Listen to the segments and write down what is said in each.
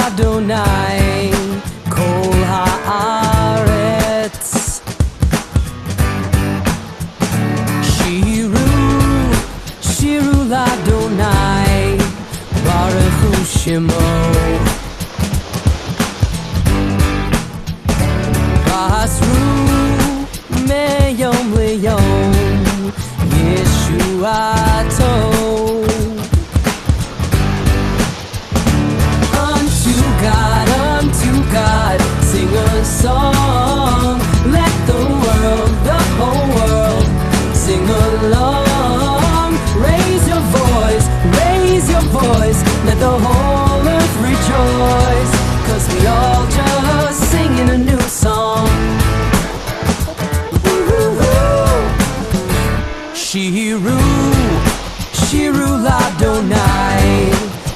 Adonai kol haaretz. Shiru l'Adonai baruch hu shemo. Basru meyom leyom Yeshuato. Unto God, sing a song. Let the whole world, sing along. Raise your voice, let the whole earth rejoice. 'Cause we all just singing a new song. Shiru l'Adonai,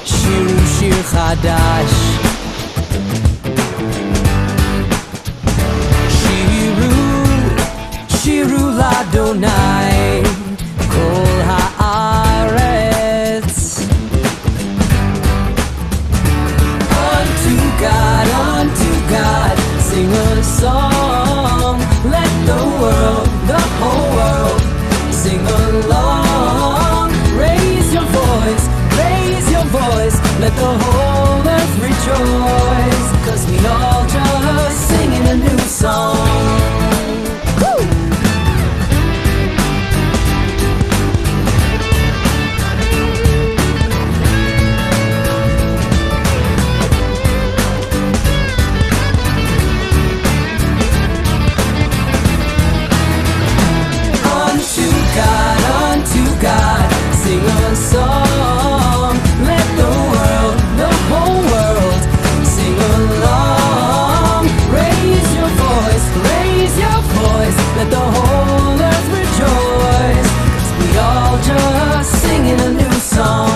shiru shir chadash. Shiru l'Adonai kol haaretz. Unto God, sing a song. Let the whole world, sing along. Raise your voice, let the whole earth rejoice. 'Cause we all just singing a new song. Woo! Unto God, sing a song. Let the whole world, sing along. Raise your voice, let the whole earth rejoice. 'Cause we all just singing a new song.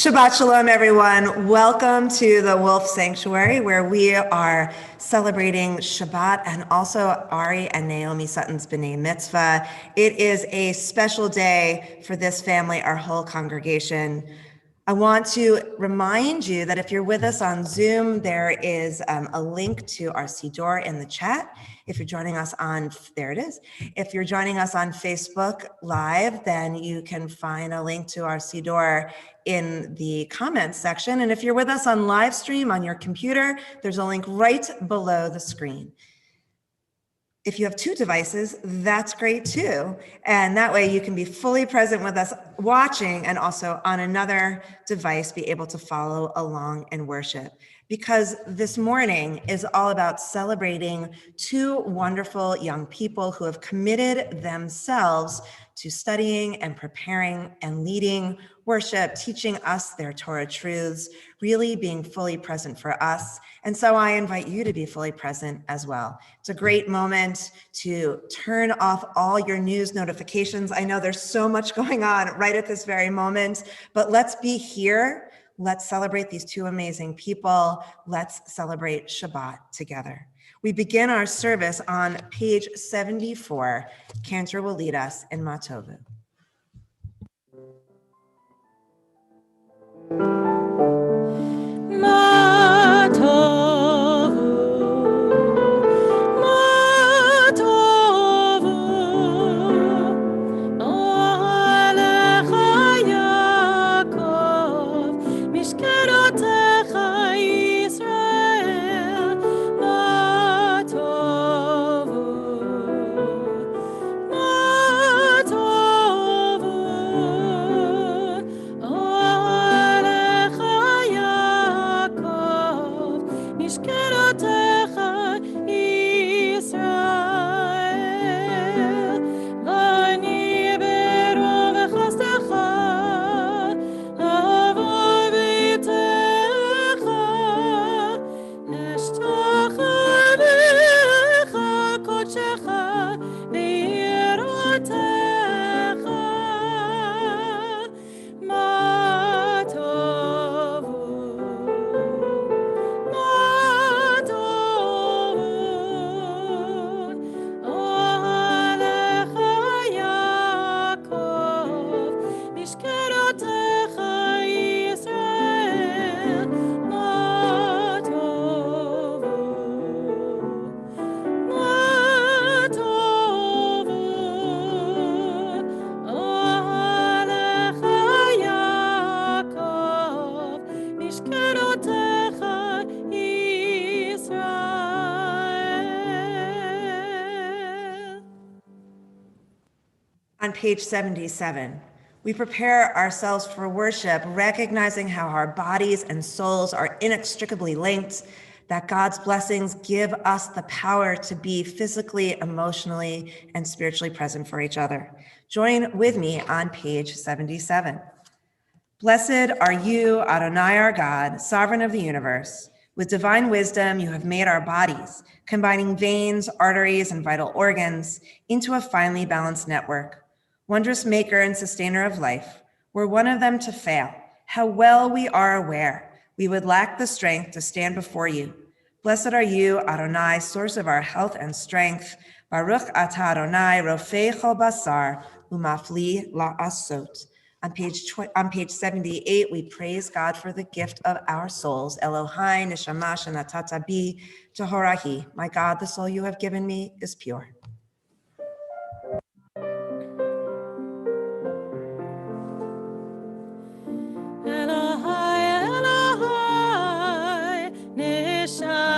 Shabbat Shalom, everyone. Welcome to the Wolf Sanctuary, where we are celebrating Shabbat and also Ari and Naomi Sutton's B'nai Mitzvah. It is a special day for this family, our whole congregation. I want to remind you that if you're with us on Zoom, there is a link to our Siddur in the chat. If you're joining us on, there it is. If you're joining us on Facebook Live, then you can find a link to our Siddur in the comments section. And if you're with us on live stream on your computer, there's a link right below the screen. If you have two devices, that's great too. And that way you can be fully present with us watching and also on another device be able to follow along and worship. Because this morning is all about celebrating two wonderful young people who have committed themselves to studying and preparing and leading worship, teaching us their Torah truths, really being fully present for us. And so I invite you to be fully present as well. It's a great moment to turn off all your news notifications. I know there's so much going on right at this very moment, but let's be here. Let's celebrate these two amazing people. Let's celebrate Shabbat together. We begin our service on page 74. Cantor will lead us in Matovu. Matov On page 77, we prepare ourselves for worship, recognizing how our bodies and souls are inextricably linked, that God's blessings give us the power to be physically, emotionally, and spiritually present for each other. Join with me on page 77. Blessed are you, Adonai our God, sovereign of the universe. With divine wisdom, you have made our bodies, combining veins, arteries, and vital organs into a finely balanced network. Wondrous maker and sustainer of life, were one of them to fail, how well we are aware we would lack the strength to stand before you. Blessed are you, Adonai, source of our health and strength. Baruch atah Adonai, rofei chol basar, umafli la'asot. On page 78, we praise God for the gift of our souls. Elohai neshama shenatata bi tahorahi. My God, the soul you have given me is pure. Elohai, Elohai, neshama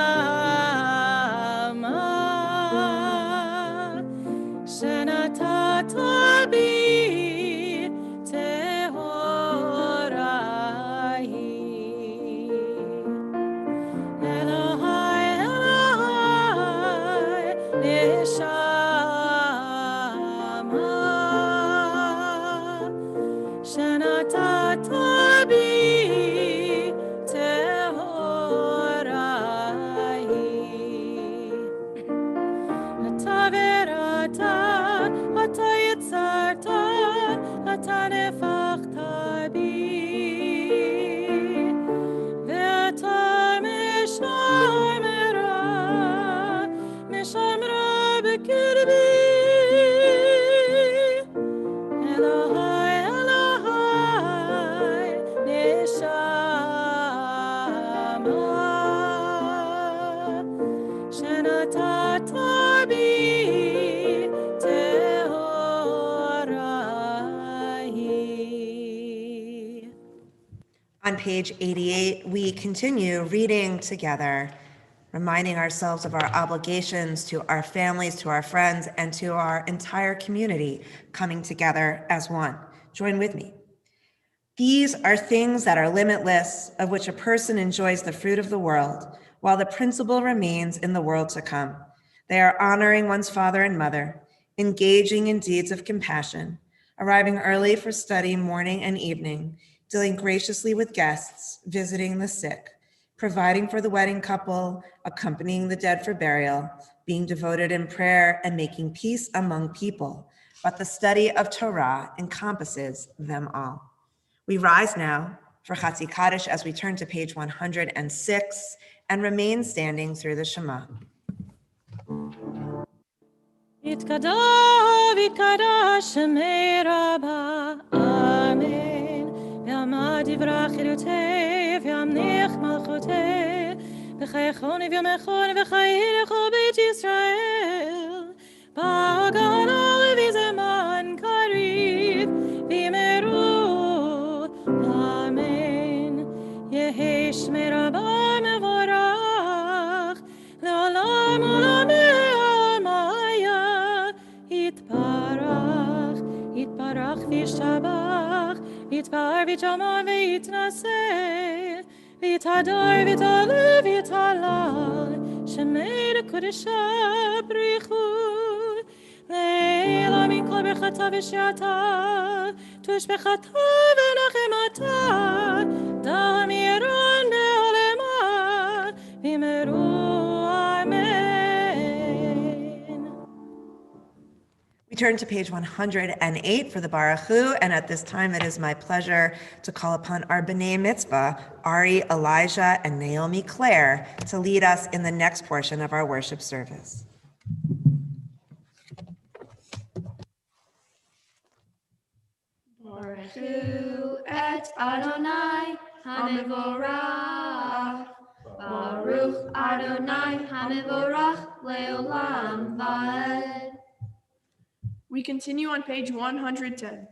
shenatata bi tehorahi. Elohai, Elohai, neshama shenatata bi tehorahi. Ata verata, ata yitzarta, ata nefachta bi, ve'ata meshamra b'kirbi. Elohai, Elohai, neshama shenatata bi tehorahi. On page 88, we continue reading together, reminding ourselves of our obligations to our families, to our friends, and to our entire community coming together as one. Join with me. These are things that are limitless, of which a person enjoys the fruit of the world, while the principle remains in the world to come. They are honoring one's father and mother, engaging in deeds of compassion, arriving early for study morning and evening, dealing graciously with guests, visiting the sick, providing for the wedding couple, accompanying the dead for burial, being devoted in prayer, and making peace among people. But the study of Torah encompasses them all. We rise now for Chatzi Kaddish as we turn to page 106 and remain standing through the Shema. Yitkadash Shemei Rabba, Amen. V'amad yivrach chilutei, v'amnech malchutei, v'chaychon v'yomechon v'chayirech beit Yisrael. Ba'agala v'zeman kariv, v'yimeru, Amen. Yehi Shemei Rabba mevorach, le'olam olamim. Yitbarach v'yishtabach, yitbar v'yitzaman v'yitnaseh, v'yitador v'yitalev v'yitalal, shemei l'kodesha b'richu, le'ela mikol b'chata v'shiata, tush b'chata v'nachemata, dam yiron be'olema, v'yimeru, amen. We turn to page 108 for the Baruch Hu, and at this time it is my pleasure to call upon our B'nai Mitzvah, Ari, Elijah, and Naomi Claire, to lead us in the next portion of our worship service. Baruch Hu et Adonai HaMevorach. Baruch Adonai HaMevorach Leolam Vaed. We continue on page 110.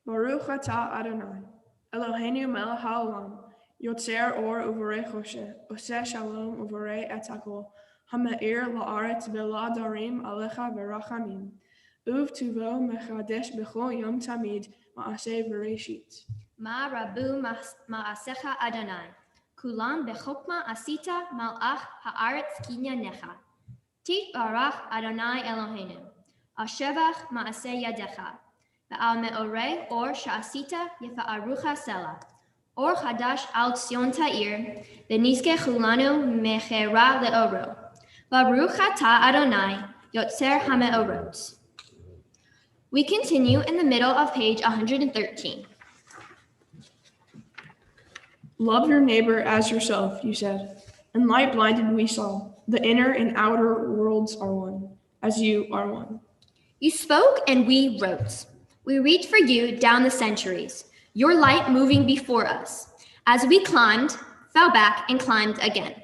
Baruch atah Adonai, Eloheinu melech haolam, yotzer or uvorei choshe, oseh shalom uvorei et hakol, hame'ir la'aretz v'la darim alecha v'rachamim, uv tuvo mechadesh b'chol yom tamid ma'aseh v'reshit. Ma rabu ma'asecha Adonai, kulam bechokma asita malach haaretz kinyanecha. Titbarach Adonai Eloheinu, ashevach ma'aseh yadecha, ve'al me'orei or sha'asita yefa'arucha sela, or chadash al Tzion ta'ir, v'nizke chulanu mechera le'oro. Baruch atah Adonai, yotzer hame'orot. We continue in the middle of page 113. Love your neighbor as yourself, you said. And light blinded we saw. The inner and outer worlds are one, as you are one. You spoke and we wrote. We reached for you down the centuries, your light moving before us. As we climbed, fell back, and climbed again.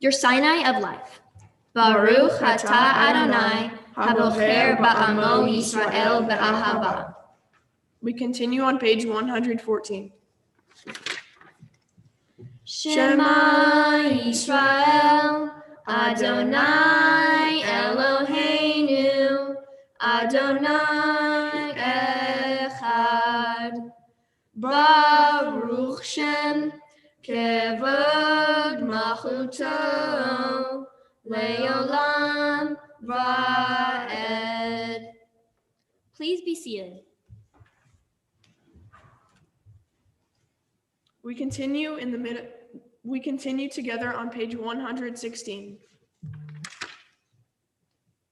Your Sinai of life. Baruch atah Adonai, habocher ba'amo Yisrael ba'ahava. We continue on page 114. Shema Yisrael, Adonai Eloheinu, Adonai Echad. Baruch Shem, Kevod Malchuto, Leolam Vaed. Please be seated. We continue together on page 116.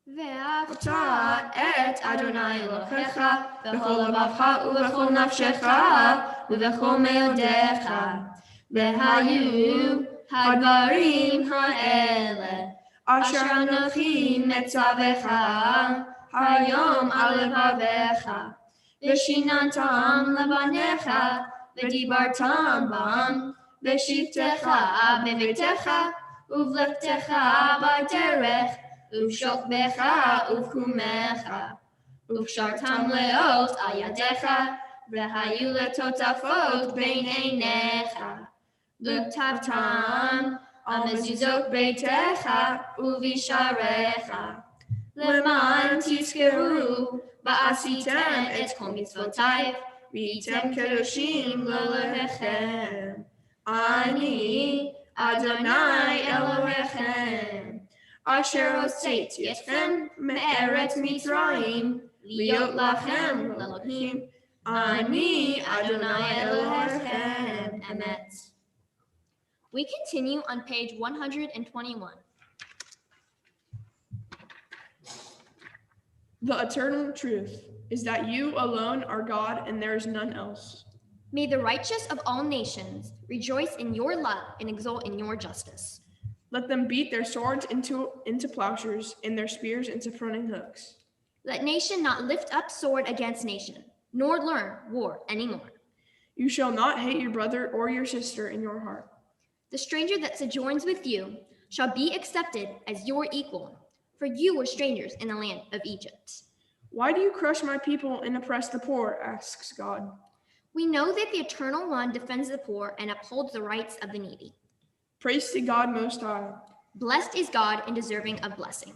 Ve'afta et Adonai Elohecha b'chol lebavcha u'b'chol nafshecha u'b'chol me'odecha. Ve'hayu hadvarim ha'ele asher anochi metzavecha hayom al levavecha v'shinantam levanecha v'dibartam bam v'shivtecha b'veitecha uvlechtecha b'derech uvshokbecha uvkumecha uvshartam leot al yadecha v'hayu letotafot bein einecha l'tavtam al mezuzot beitecha uvisharecha leman tizkeru ba'asitem et kol mitzvotai v'yitem kedoshim l'Elohechem. Ani Adonai Elohechem, asher hosseiti etchem me'eretz Mitzrayim, liot lachem l'Elohim. Ani Adonai Elohechem, emet. We continue on page 121. The eternal truth is that you alone are God and there is none else. May the righteous of all nations rejoice in your love and exult in your justice. Let them beat their swords into plowshares and their spears into pruning hooks. Let nation not lift up sword against nation, nor learn war anymore. You shall not hate your brother or your sister in your heart. The stranger that sojourns with you shall be accepted as your equal, for you were strangers in the land of Egypt. Why do you crush my people and oppress the poor? Asks God. We know that the Eternal One defends the poor and upholds the rights of the needy. Praise to God Most High. Blessed is God and deserving of blessing.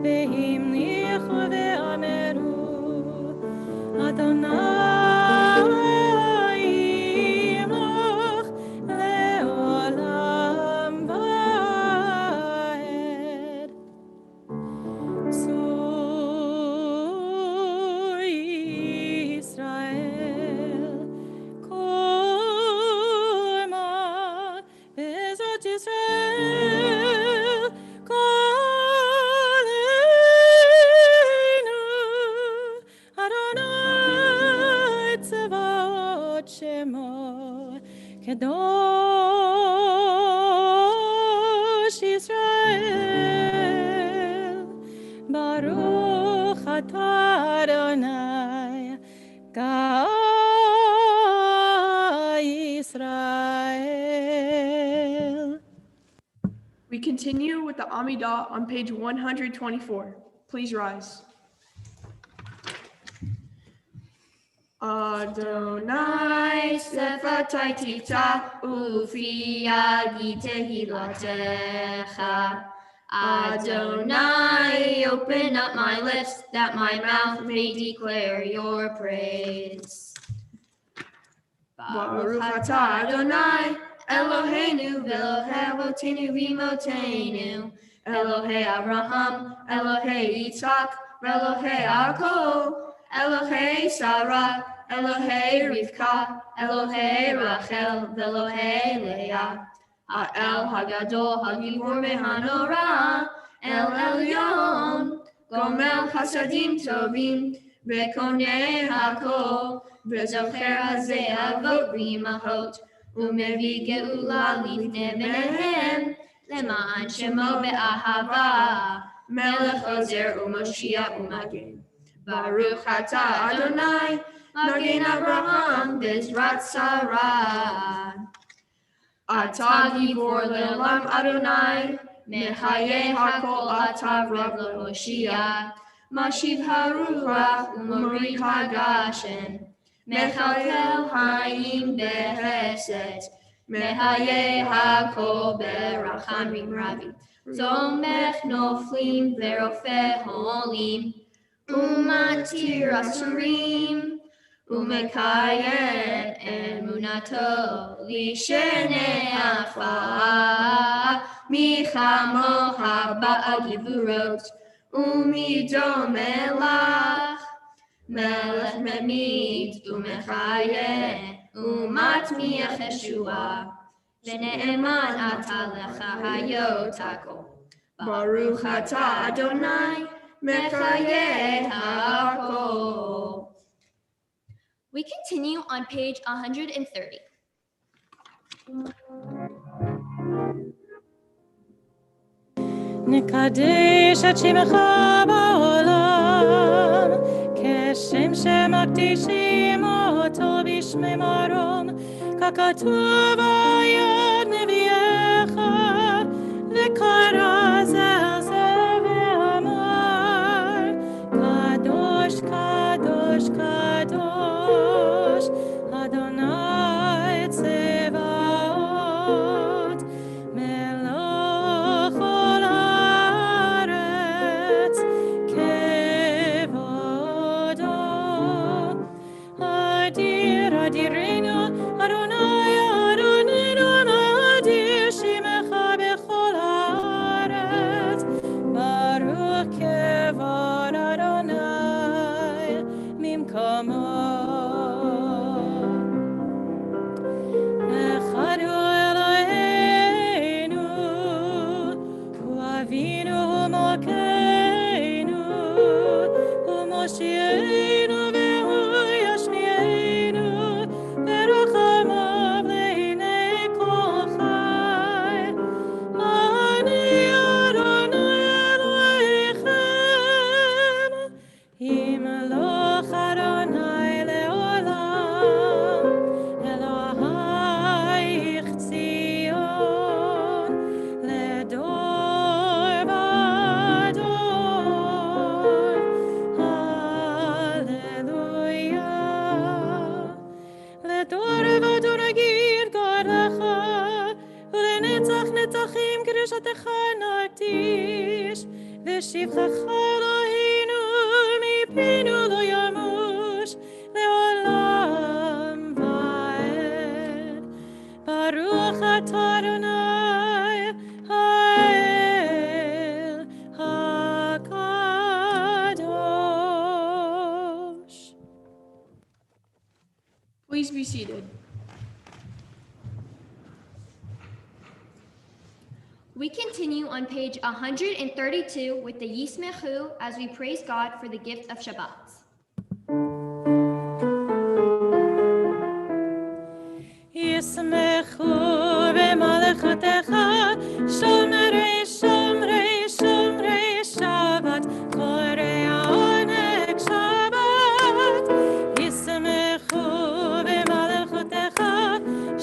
Ve'im nichu ve'al Kadosh Israel, Baruch atah Adonai, Ga Israel. We continue with the Amidah on page 124. Please rise. Adonai sefatai tiftach ufi yadi tehilatecha. Adonai, open up my lips that my mouth may declare your praise. Baruch atah Adonai, Eloheinu ve'Elohei avotenu v'imotenu, Elohei Abraham, Elohei Yitzchak, ve'Elohei Yaakov, Elohei Sarah, Elohei Rivka, Elohei Rachel, ve'Elohei Leah, Ha'el Hagadol Hagibor mehanora, El Elyon, Gomel Chasadim Tovim, Ve'konei Hakol, Ve'zocher hazeh rimahot, Umevi geula lifnei bneihem, Leman shemo be'ahava, Melech ozer u'Moshiach u'Magen. Baruch atah Adonai, Magen Abraham Bezrat Sarah. Atah gibor le'olam Adonai, Mechayeh hakol atah rav le'Moshiach, Mashiv haruach u'morid hagashem, Mechalkel hayim behesed, Mehayeh hakol berachamim rabim, Zomech noflim ve'rofeh holim, Umatir asurim, Umekayeh emunato lishenei afar, Michamocha ba'agivurot, Umido melach, Melech memid umechayeh, Umatmiach Yeshua, V'ne'eman atah lecha hayot hakol. Baruch atah Adonai, Mechayeh hakol. We continue on page 130. נקדש את שמך בעולם, כשם שמקדישים אותו בשמי מרום, ככתוב ביד נביאך, וקרא זה על זה ואמר, קדוש, קדוש, קדוש, אדוני צבאות, מלוך כל הארץ, כבודו. אדיר, אדירנו, אדוני, אדוננו, אדיר שמך בכל הארץ, ברוך כבוד אדוני ממקומו. אחד הוא אלוהינו, הוא אבינו, הוא מלכנו, הוא מושיענו והוא ישמיענו, ברחמיו לעיני כל חי. אני אדוני אלוהיכם, ימלוך אדוני לעולם, אלוהיך ציון, לדור ודור. הללויה. לדור ודור אגיד גואלך, ולנצח נצחים קדושתך נרטיש, ושבחך אלוהינו מפינו לא ימוש, לעולם ועד. ברוך אתה אדוני, האל הקדוש. Please be seated. We continue on page 132 with the Yismechu as we praise God for the gift of Shabbat. ישמחו במלכותך, שומרי שומרי שומרי שבת, קוראי עונג שבת. ישמחו במלכותך,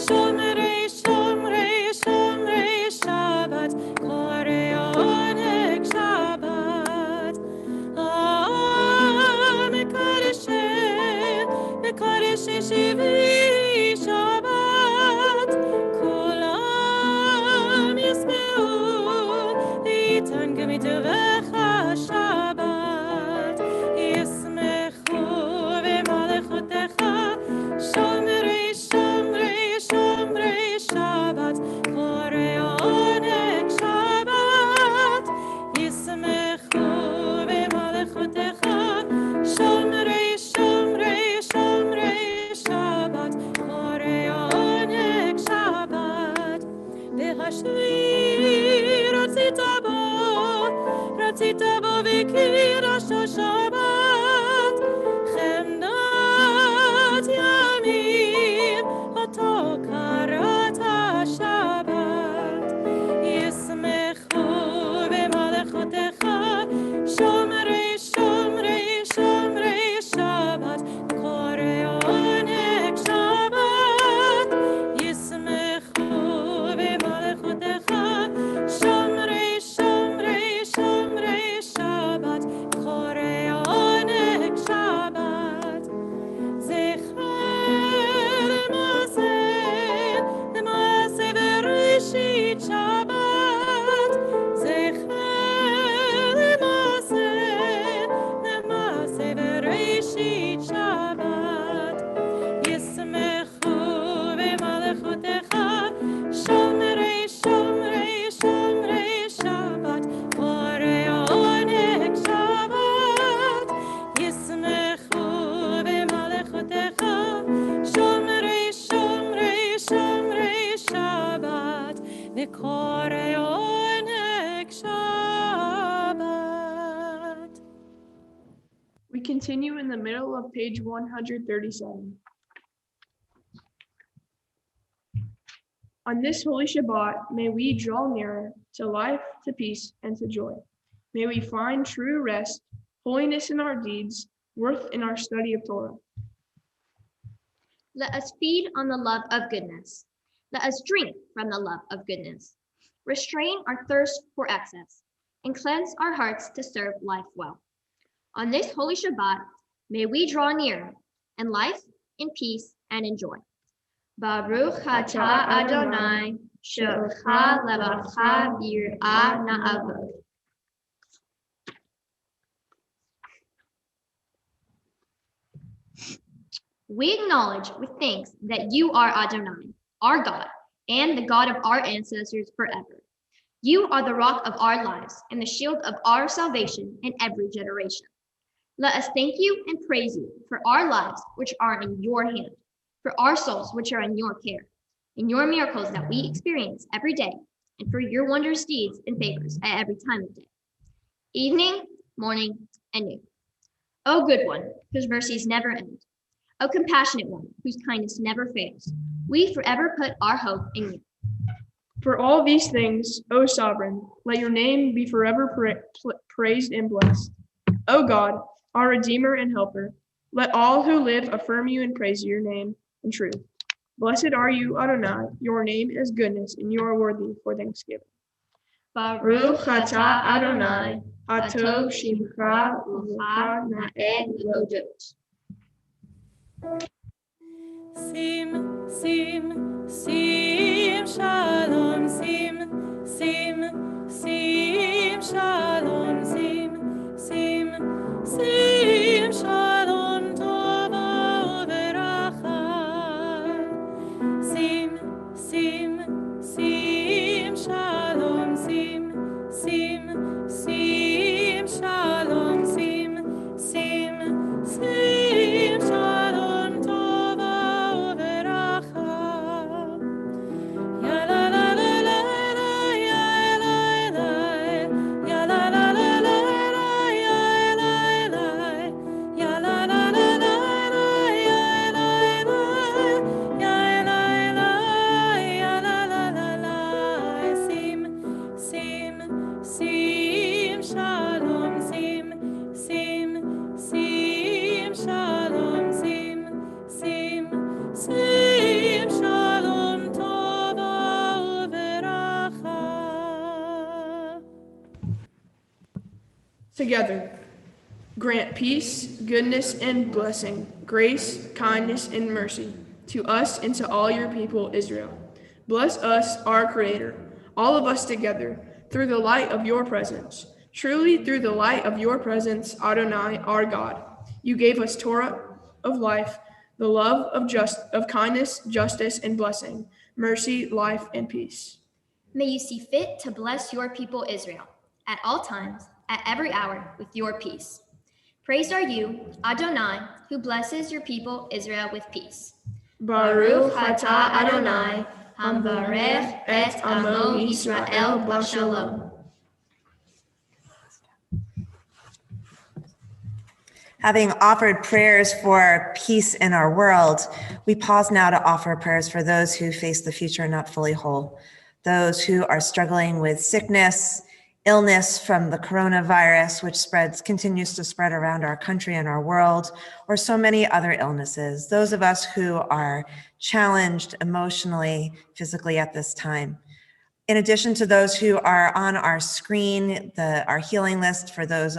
שומרי שומרי שומרי שבת, קוראי עונג שבת. מקדשי שבי שבת, כולם ישמעו איתן גם מטבח שבת. ישמחו במלכותך, שומרי שומרי שומרי שבת, קוראי עונג שבת. ישמחו במלכותך, שומרי שומרי שומרי שבת, קוראי עונג שבת. והשביעי רצית בו וקידשו שבת, חמדת ימים אותו קראת שבת. ישמחו במלכותך, שומרי שומרי שומרי שבת, קוראי עונג שבת. ישמחו במלכותך, שומרי שומרי שומרי שבת, קוראי עונג שבת. זכר למעשה בראשית שבת, זכר למעשה בראשית שבת. ישמחו במלכותך, שומרי שומרי שומרי שבת, קוראי עונג שבת. ישמחו במלכותך, שומרי שומרי שומרי שבת, וקוראי עונג שבת. We continue in the middle of page 137. On this holy Shabbat, may we draw nearer to life, to peace, and to joy. May we find true rest, holiness in our deeds, worth in our study of Torah. Let us feed on the love of goodness. Let us drink from the love of goodness. Restrain our thirst for excess and cleanse our hearts to serve life well. On this holy Shabbat, may we draw near in life, in peace, and in joy. Baruch atah Adonai, she'ocha levacha b'yirah na'avod. We acknowledge with thanks that you are Adonai, our God, and the God of our ancestors forever. You are the rock of our lives and the shield of our salvation in every generation. Let us thank you and praise you for our lives, which are in your hand, for our souls, which are in your care, in your miracles that we experience every day, and for your wondrous deeds and favors at every time of day, evening, morning, and noon. O good one, whose mercies never end, O compassionate one, whose kindness never fails, we forever put our hope in you. For all these things, O sovereign, let your name be forever praised and blessed. O God, our Redeemer and Helper, let all who live affirm you and praise your name in truth. Blessed are you, Adonai, your name is goodness, and you are worthy for thanksgiving. Baruch atah Adonai, atov shimcha u'lecha na'ed leodot. Sim, sim, sim, shalom, sim, sim, sim, shalom, sim, sim, sim, shalom, tova uveracha. Sim, sim, sim, shalom, sim, sim, sim, shalom, sim, sim, sim, shalom, tova uveracha. Ya la la la la la, ya la la, ya la la la la la, ya la la, Together, grant peace, goodness, and blessing, grace, kindness, and mercy to us and to all your people, Israel. Bless us, our Creator, all of us together, through the light of your presence. Truly, through the light of your presence, Adonai, our God, you gave us Torah of life, the love of kindness, justice, and blessing, mercy, life, and peace. May you see fit to bless your people Israel at all times, at every hour, with your peace. Praised are you, Adonai, who blesses your people Israel with peace. Baruch atah Adonai, hamvarech et amo Yisrael b'shalom. Having offered prayers for peace in our world, we pause now to offer prayers for those who face the future not fully whole, those who are struggling with sickness, illness from the coronavirus, which continues to spread around our country and our world, or so many other illnesses, those of us who are challenged emotionally, physically at this time. In addition to those who are on our screen, our healing list for those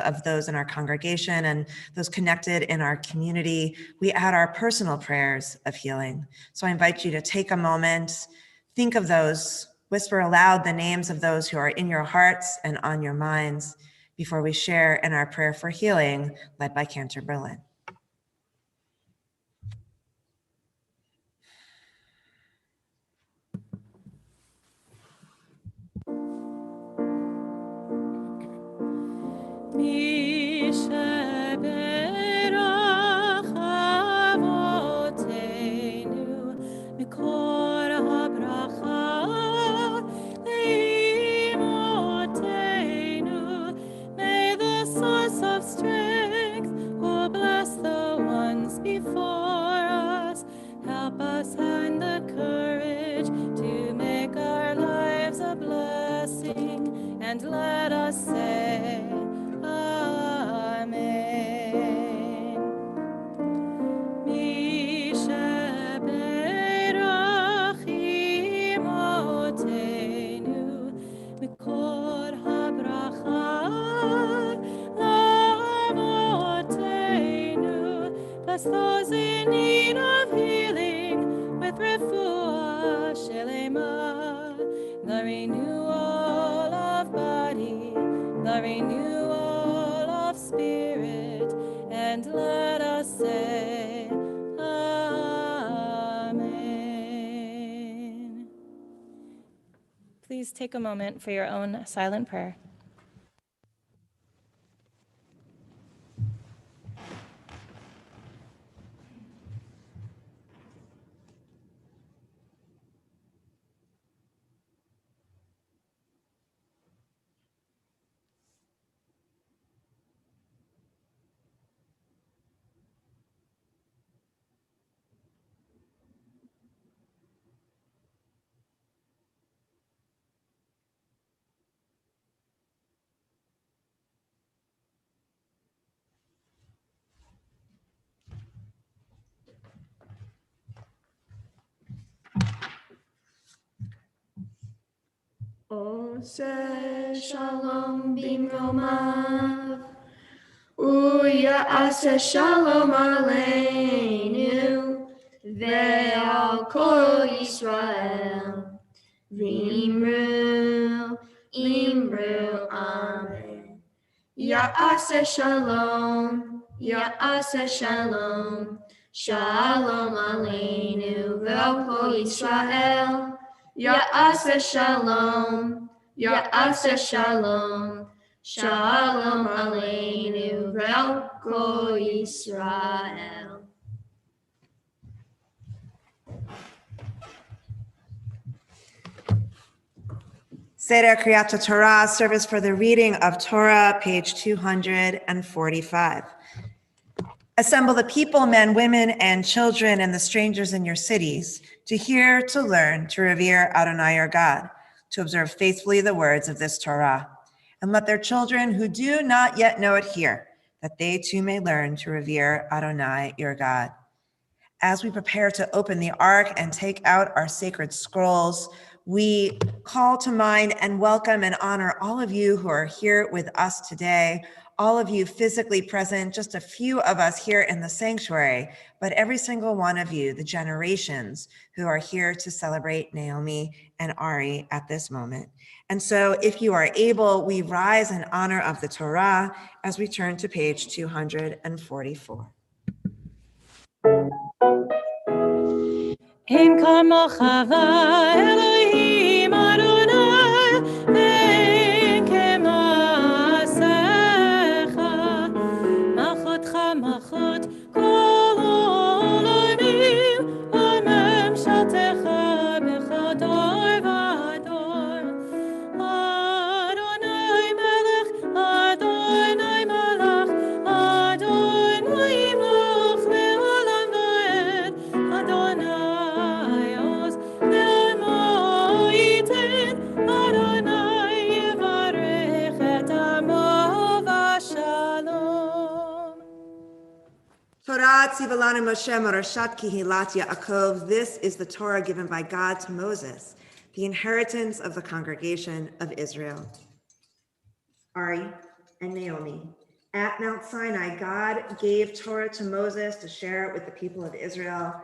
in our congregation and those connected in our community, we add our personal prayers of healing. So I invite you to take a moment, think of those, whisper aloud the names of those who are in your hearts and on your minds before we share in our prayer for healing led by Cantor Berlin. May the source of strength, who bless the ones before us, help us find the courage to make our lives a blessing, and let us say Amen. Mishaberach imotenu mikol habracha lavotenu. Bless those in need of healing with refuah shelema, the renewal of body, the renewal of spirit, and let us say Amen. Please take a moment for your own silent prayer. Oseh shalom bimromav, u'ya'aseh shalom aleinu, ve'al kol Yisrael, v'imru, imru, amen. Ya'aseh shalom, ya'aseh shalom, shalom aleinu, ve'al kol Yisrael, Ya'aseh shalom, Ya'aseh shalom, shalom aleinu ve'al kol Yisrael. Seder Kriyat Torah, service for the reading of Torah, page 245. Assemble the people, men, women, and children, and the strangers in your cities, to hear, to learn, to revere Adonai your God, to observe faithfully the words of this Torah. And let their children who do not yet know it hear, that they too may learn to revere Adonai your God. As we prepare to open the ark and take out our sacred scrolls, we call to mind and welcome and honor all of you who are here with us today, all of you physically present, just a few of us here in the sanctuary, but every single one of you, the generations who are here to celebrate Naomi and Ari at this moment. And so if you are able, we rise in honor of the Torah as we turn to page 244. אין כמוך אלוהים אדוני ואין כמעשיך מלכותך מלכות כל עולמים וממשלתך בכל דור ודור אדוני מלך אדוני מלך אדוני מלך לעולם ועד אדוני Torah Tzivalanu Moshe Morashat Kihilat Yaakov. This is the Torah given by God to Moses, the inheritance of the congregation of Israel. Ari and Naomi. At Mount Sinai, God gave Torah to Moses to share it with the people of Israel.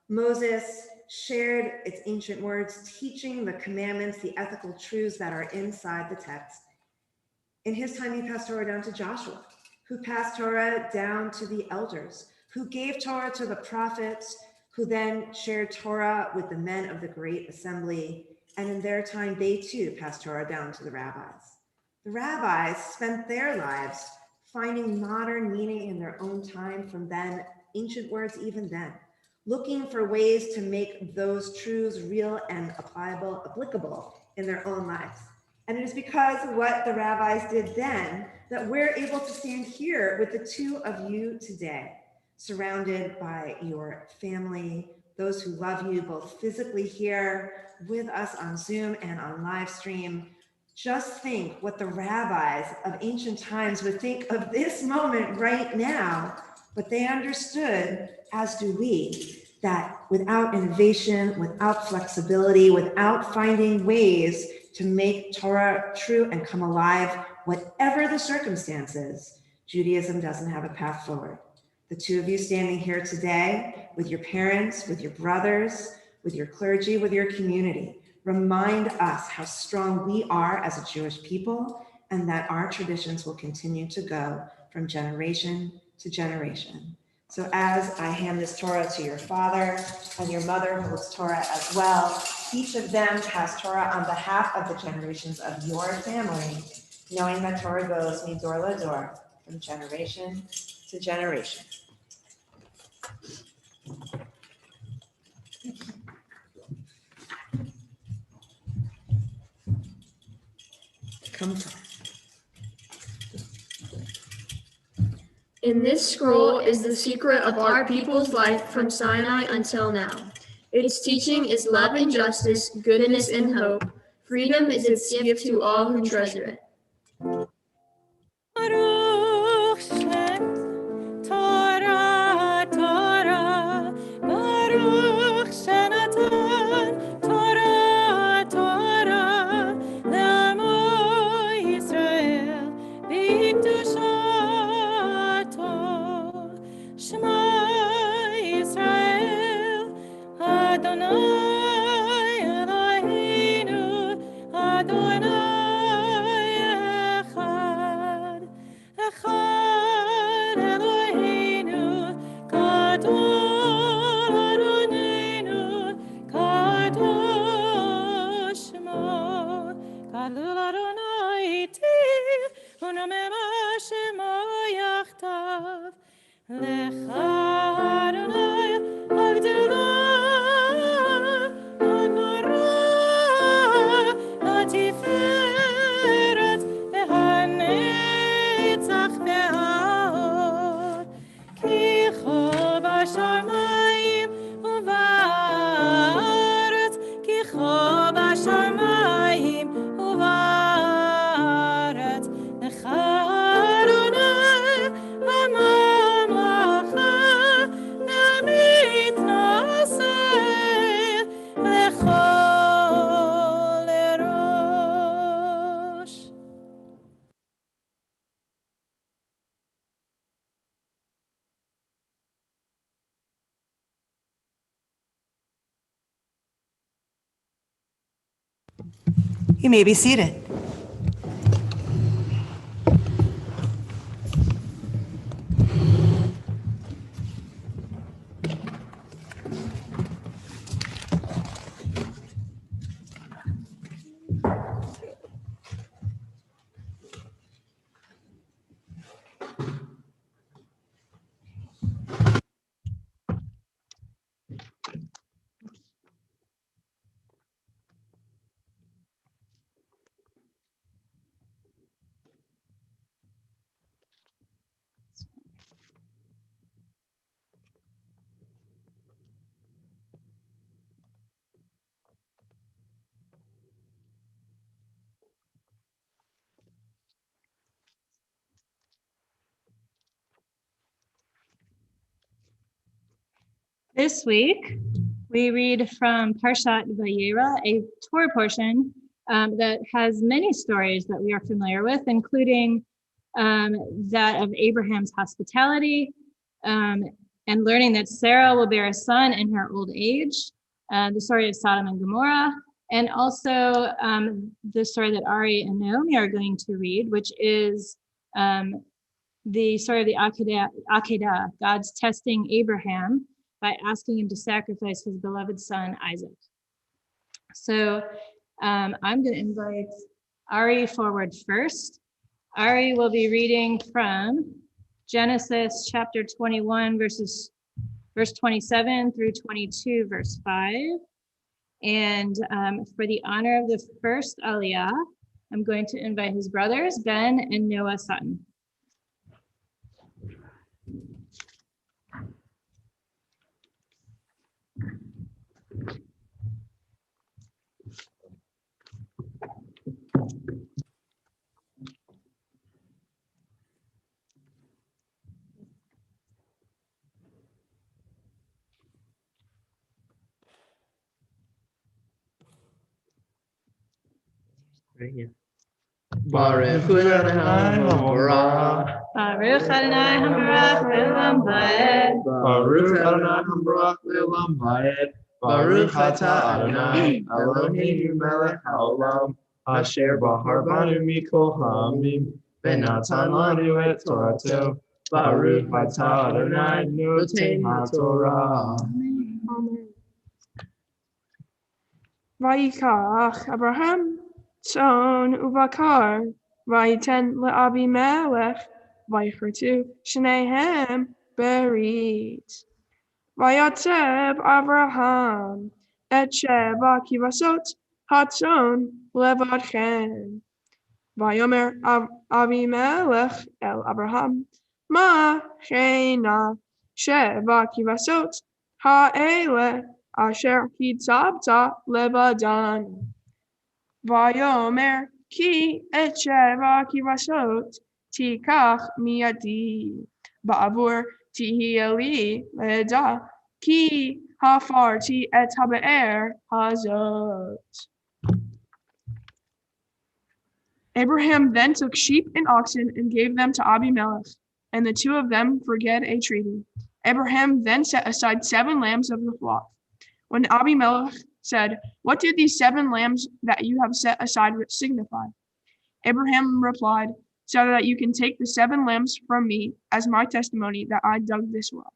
Moses shared its ancient words, teaching the commandments, the ethical truths that are inside the text. In his time, he passed Torah down to Joshua, who passed Torah down to the elders, who gave Torah to the prophets, who then shared Torah with the men of the great assembly. And in their time, they too passed Torah down to the rabbis. The rabbis spent their lives finding modern meaning in their own time from then, ancient words even then, looking for ways to make those truths real and applicable in their own lives. And it is because of what the rabbis did then that we're able to stand here with the two of you today, surrounded by your family, those who love you both physically here with us on Zoom and on live stream. Just think what the rabbis of ancient times would think of this moment right now, but they understood, as do we, that without innovation, without flexibility, without finding ways to make Torah true and come alive, whatever the circumstances, Judaism doesn't have a path forward. The two of you standing here today with your parents, with your brothers, with your clergy, with your community, remind us how strong we are as a Jewish people and that our traditions will continue to go from generation to generation. So as I hand this Torah to your father and your mother holds Torah as well, each of them has Torah on behalf of the generations of your family, knowing that Torah goes midor lador, from generation to generation. Come forward. In this scroll is the secret of our people's life from Sinai until now. Its teaching is love and justice, goodness and hope. Freedom is its gift to all who treasure it. Baruch Shem Torah Torah Baruch Shenatan Torah Torah L'amo Yisrael B'kedushato Shema Yisrael Adonai Eloheinu Adonai Echad Eloheinu Gadol Adonenu Kadosh Shmo Gadol Adonai iti Unomema Shemo Yachtav Lecha Adonai Agdolai You may be seated. This week, we read from Parshat Vayera, a Torah portion that has many stories that we are familiar with, including that of Abraham's hospitality, and learning that Sarah will bear a son in her old age, the story of Sodom and Gomorrah, and also the story that Ari and Naomi are going to read, which is the story of the Akedah, God's testing Abraham by asking him to sacrifice his beloved son, Isaac. So I'm going to invite Ari forward first. Ari will be reading from Genesis chapter 21, verse 27 through 22, verse 5. And for the honor of the first Aliyah, I'm going to invite his brothers, Ben and Noah Sutton. Baruch Adonai Hamorach. Baruch Adonai Hamorach Le'olam Va'ed. Baruch Adonai Hamorach Le'olam Va'ed. Baruch Atah Adonai Eloheinu Melech Haolam Asher Bahar Banu Mikol Ha'amim V'natan Lanu Et Torato. Baruch Atah Adonai Noten HaTorah. Amen. Vayikach Abraham Son Uvakar Vayiten LeAbimelech Vaychertu Shnehem Berit Vayatzeb Abraham Et Sheva Kivasot Hatzon Levadchem Vayomer Abimelech El Abraham Ma Chena Sheva Kivasot Ha'ele Asher Hitzabta Levadan Vayomer Ki Et Sheva Kivasot Tikach Miyadi Ba'avur Tihi Eli Leda Ki Hafarti Et Habe'er Hazot. Abraham then took sheep and oxen and gave them to Abimelech, and the two of them forged a treaty. Abraham then set aside 7 lambs of the flock. When Abimelech said, "What do these 7 lambs that you have set aside signify?" Abraham replied, "So that you can take the 7 lambs from me as my testimony that I dug this well."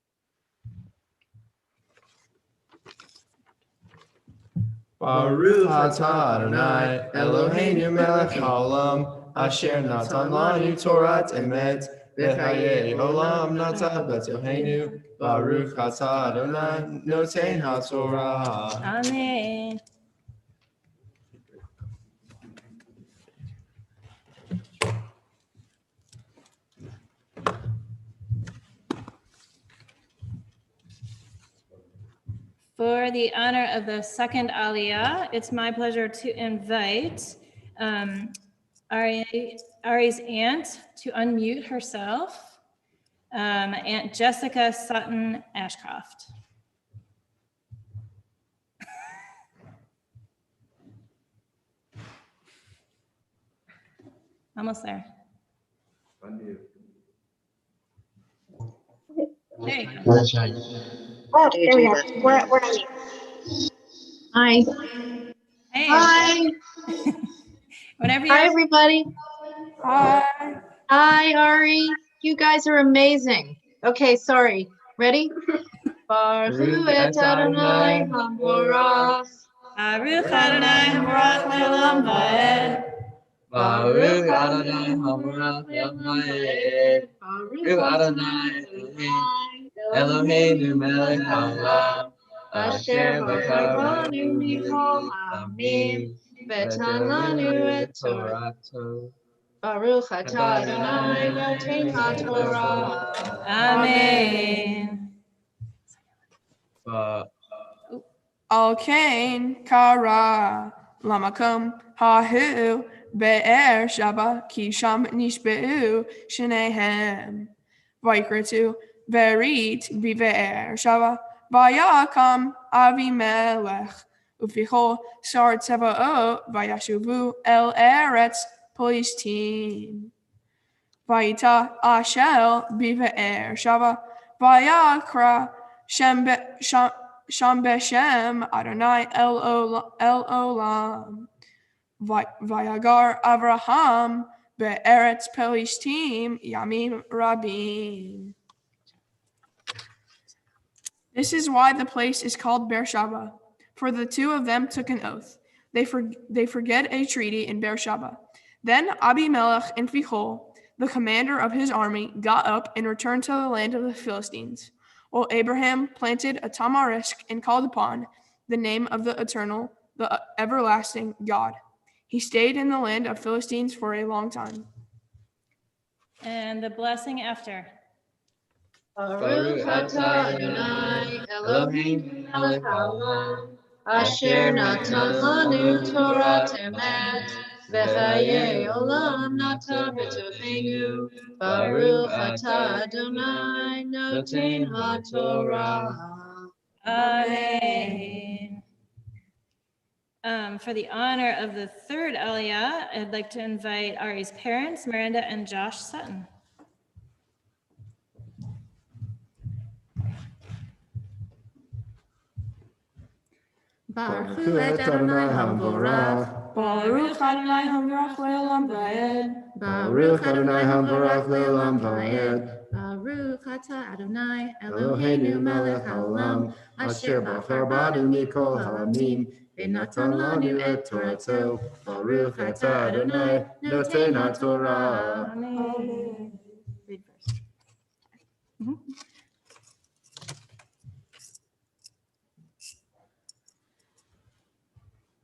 Baruch Atah Adonai Eloheinu Melech Haolam Asher Natan Lanu Torat Emet V'chayei Olam Natan B'Toheinu. Baruch Atah Adonai Noten HaTorah. Amen. For the honor of the second Aliyah, it's my pleasure to invite Ari's aunt to unmute herself, Aunt Jessica Sutton Ashcroft. Almost there. There you go. Oh, there we are. We're on you. Hi. Hey. Hi. Whenever Hi, you're everybody. Hi. Hi, Ari. You guys are amazing. Okay, sorry. Ready? Baruch et Adonai Hamorach. Baruch Adonai Hamarach Le'olam Va'ed. Baruch Adonai Hamorach Le'olam. Baruch Adonai Eloheinu melech haolam. Asher bachar banu mikol ha'amim. V'natan lanu et Torato. Baruch atah Adonai noten haTorah. Amen. Al kain kara lamakom hahu be'er shaba ki sham nishbeu shnehem. Vaikretu verit bive'er shaba vayakam Avimelech ufichol sar tzava'o vayashuvu el eretz polistim. Vayita ashel bive'er shaba vayakra Shem Beshem Adonai El Olam. Vayagar Avraham Be'eretz Pelishtim Yamim Rabim. This is why the place is called Beersheba, for the two of them took an oath. They forget a treaty in Beersheba. Then Abimelech and Phicol, the commander of his army, got up and returned to the land of the Philistines, while Abraham planted a tamarisk and called upon the name of the eternal, the everlasting God. He stayed in the land of Philistines for a long time. And the blessing after. Baruch atah Adonai Eloheinu melech haolam. Asher natan lanu Torah emet. V'chayei olam nata b'tochenu. Baruch atah Adonai noten haTorah. Amen. For the honor of the third Aliyah, I'd like to invite Ari's parents, Miranda and Josh Sutton. Baruch et Adonai Hamvorach. Baruch Adonai Hamrach Le'olam Va'ed. Baruch Adonai Hamvorach Le'olam Va'ed. Baruch atah Adonai Eloheinu melech haolam. Asher bachar banu mikol ha'amim. V'natan lanu et Torato. Baruch atah Adonai noten haTorah. Amen. Read first.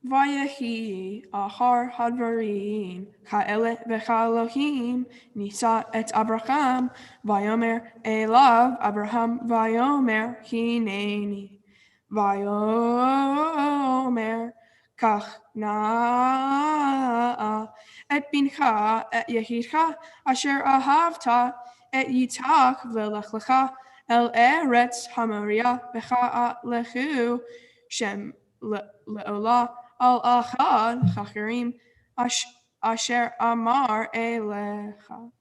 Vayehi ahar hadvarim ka'ele v'cha'elohim nisa et Abraham vayomer elav Abraham vayomer hineni vayomer kach na'a et bincha et yehidcha asher ahavta et yitzhak v'lech lecha el eretz hamaria v'cha'alechu shem le'olah al achad chachirim asher amar elecha.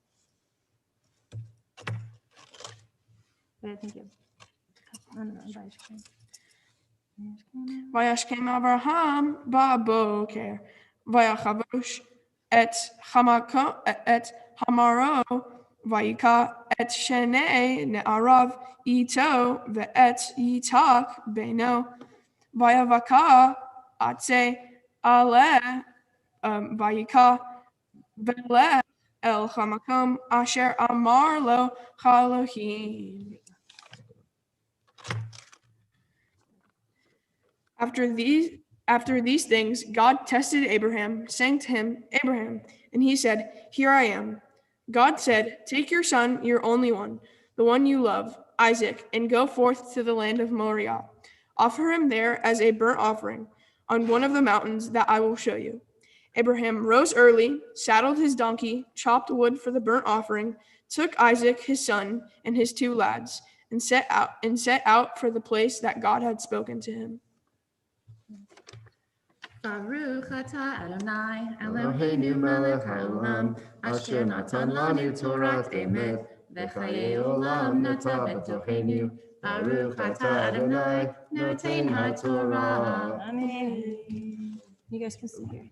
Thank you. Vayashkem Abraham ba'boker vayachavosh et hamaro vayika et shenei ne'arav ito ve'et yitzhak beno vayavaka atze ale vayika vele el chamakom asher amar lo chalohim. After these things, God tested Abraham, saying to him, Abraham, and he said, Here I am. God said, Take your son, your only one, the one you love, Isaac, and go forth to the land of Moriah. Offer him there as a burnt offering on one of the mountains that I will show you. Abraham rose early, saddled his donkey, chopped wood for the burnt offering, took Isaac, his son, and his two lads, and set out for the place that God had spoken to him. Baruch atah Adonai Eloheinu melech haolam. Asher natan lanu Torah emet. V'chayei olam nata b'tochenu. Baruch atah Adonai noten haTorah. Amen. You guys can sit here.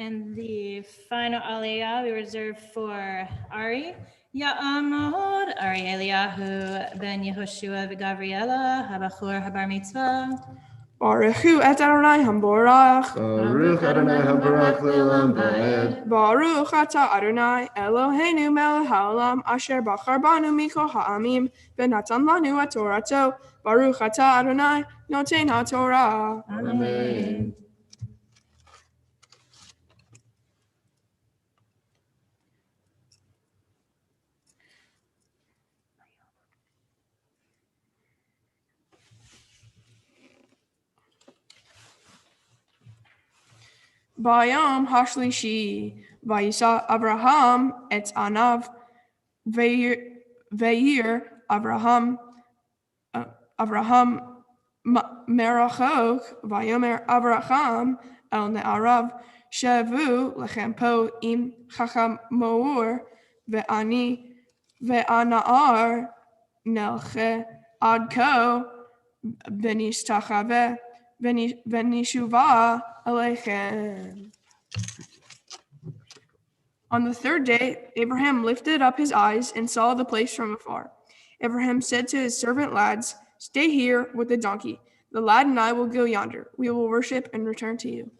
And the final aliyah we reserve for Ari. Ya'amod Ari Eliyahu ben Yehoshua v'Gavriela habachur habar mitzvah. Baruch hu et Adonai hamborach. Baruch Adonai habarach le'olam va'ed. Baruch atah Adonai Eloheinu melech haolam asher bachar banu mikol ha'amim v'natan lanu et Torato. Baruch atah Adonai noten ha'Torah. Amen. Bayam hashlishi vayisa Abraham et anav veir Abraham merachok vayomer Abraham el ne'arav shevu lechem po im chacham mour ve'anaar nelche ad ko v'nishtachave v'nishuva alechem. On the third day, Abraham lifted up his eyes and saw the place from afar. Abraham said to his servant lads, "Stay here with the donkey. The lad and I will go yonder. We will worship and return to you."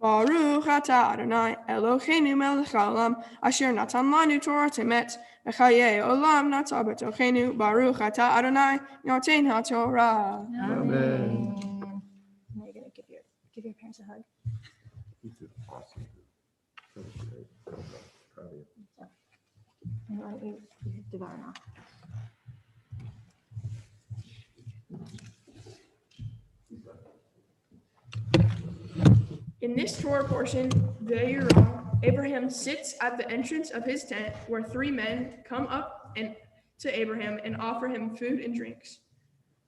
Baruch atah Adonai Eloheinu melech haolam asher natan lanu Torah temet v'chayei olam nata b'tochenu. Baruch atah Adonai noten ha'Torah. Amen. Now you're gonna give your parents a hug. Awesome. And why don't you devour now? In this Torah portion, Abraham sits at the entrance of his tent where three men come up to Abraham and offer him food and drinks.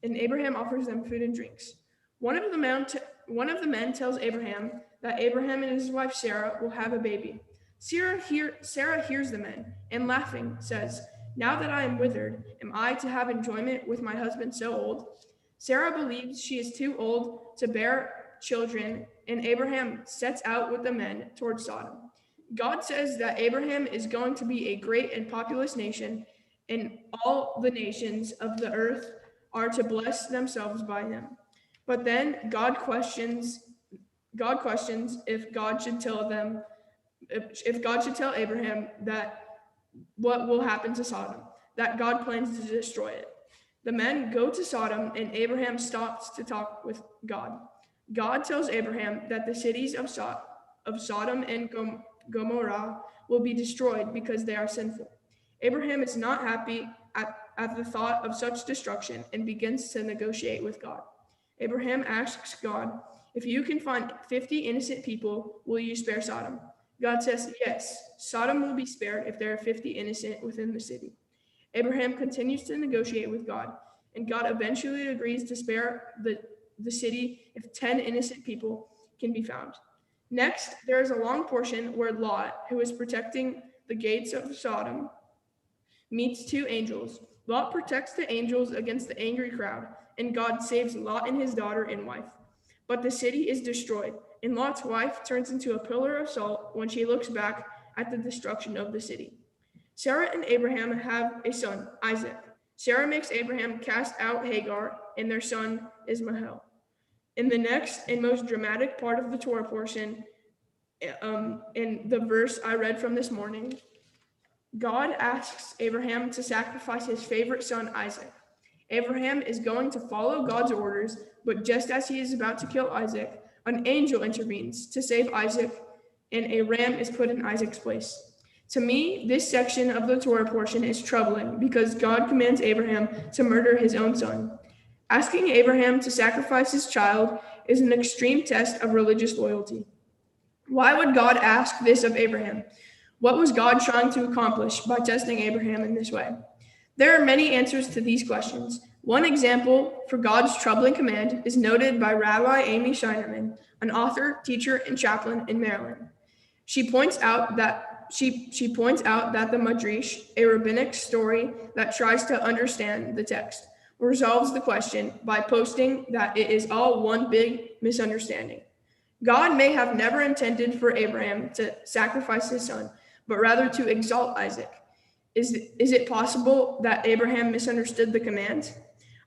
And Abraham offers them food and drinks. One of the men tells Abraham that Abraham and his wife Sarah will have a baby. Sarah hears the men and laughing says, "Now that I am withered, am I to have enjoyment with my husband so old?" Sarah believes she is too old to bear children, and Abraham sets out with the men towards Sodom. God says that Abraham is going to be a great and populous nation, and all the nations of the earth are to bless themselves by him. But then God questions if God should tell Abraham that what will happen to Sodom, that God plans to destroy it. The men go to Sodom, and Abraham stops to talk with God. God tells Abraham that the cities of Sodom and Gomorrah will be destroyed because they are sinful. Abraham is not happy at the thought of such destruction and begins to negotiate with God. Abraham asks God, "If you can find 50 innocent people, will you spare Sodom?" God says, "Yes, Sodom will be spared if there are 50 innocent within the city." Abraham continues to negotiate with God, and God eventually agrees to spare the city if 10 innocent people can be found. Next, there is a long portion where Lot, who is protecting the gates of Sodom, meets two angels. Lot protects the angels against the angry crowd, and God saves Lot and his daughter and wife. But the city is destroyed, and Lot's wife turns into a pillar of salt when she looks back at the destruction of the city. Sarah and Abraham have a son, Isaac. Sarah makes Abraham cast out Hagar, and their son is Mahel. In the next and most dramatic part of the Torah portion, in the verse I read from this morning, God asks Abraham to sacrifice his favorite son, Isaac. Abraham is going to follow God's orders, but just as he is about to kill Isaac, an angel intervenes to save Isaac, and a ram is put in Isaac's place. To me, this section of the Torah portion is troubling because God commands Abraham to murder his own son. Asking Abraham to sacrifice his child is an extreme test of religious loyalty. Why would God ask this of Abraham? What was God trying to accomplish by testing Abraham in this way? There are many answers to these questions. One example for God's troubling command is noted by Rabbi Amy Scheinerman, an author, teacher, and chaplain in Maryland. She points out that the Midrash, a rabbinic story that tries to understand the text, resolves the question by posting that it is all one big misunderstanding. God may have never intended for Abraham to sacrifice his son, but rather to exalt Isaac. Is it possible that Abraham misunderstood the command?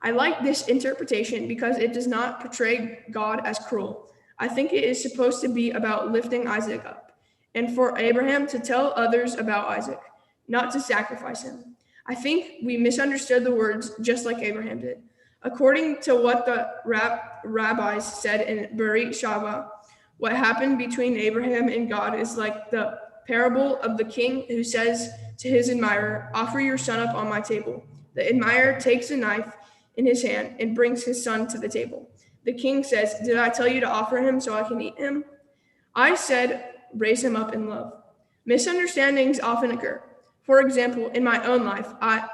I like this interpretation because it does not portray God as cruel. I think it is supposed to be about lifting Isaac up, and for Abraham to tell others about Isaac, not to sacrifice him. I think we misunderstood the words just like Abraham did. According to what the rabbis said in Berit Shava, what happened between Abraham and God is like the parable of the king who says to his admirer, "Offer your son up on my table." The admirer takes a knife in his hand and brings his son to the table. The king says, "Did I tell you to offer him so I can eat him?" I said, "Raise him up in love." Misunderstandings often occur. For example, in my own life, I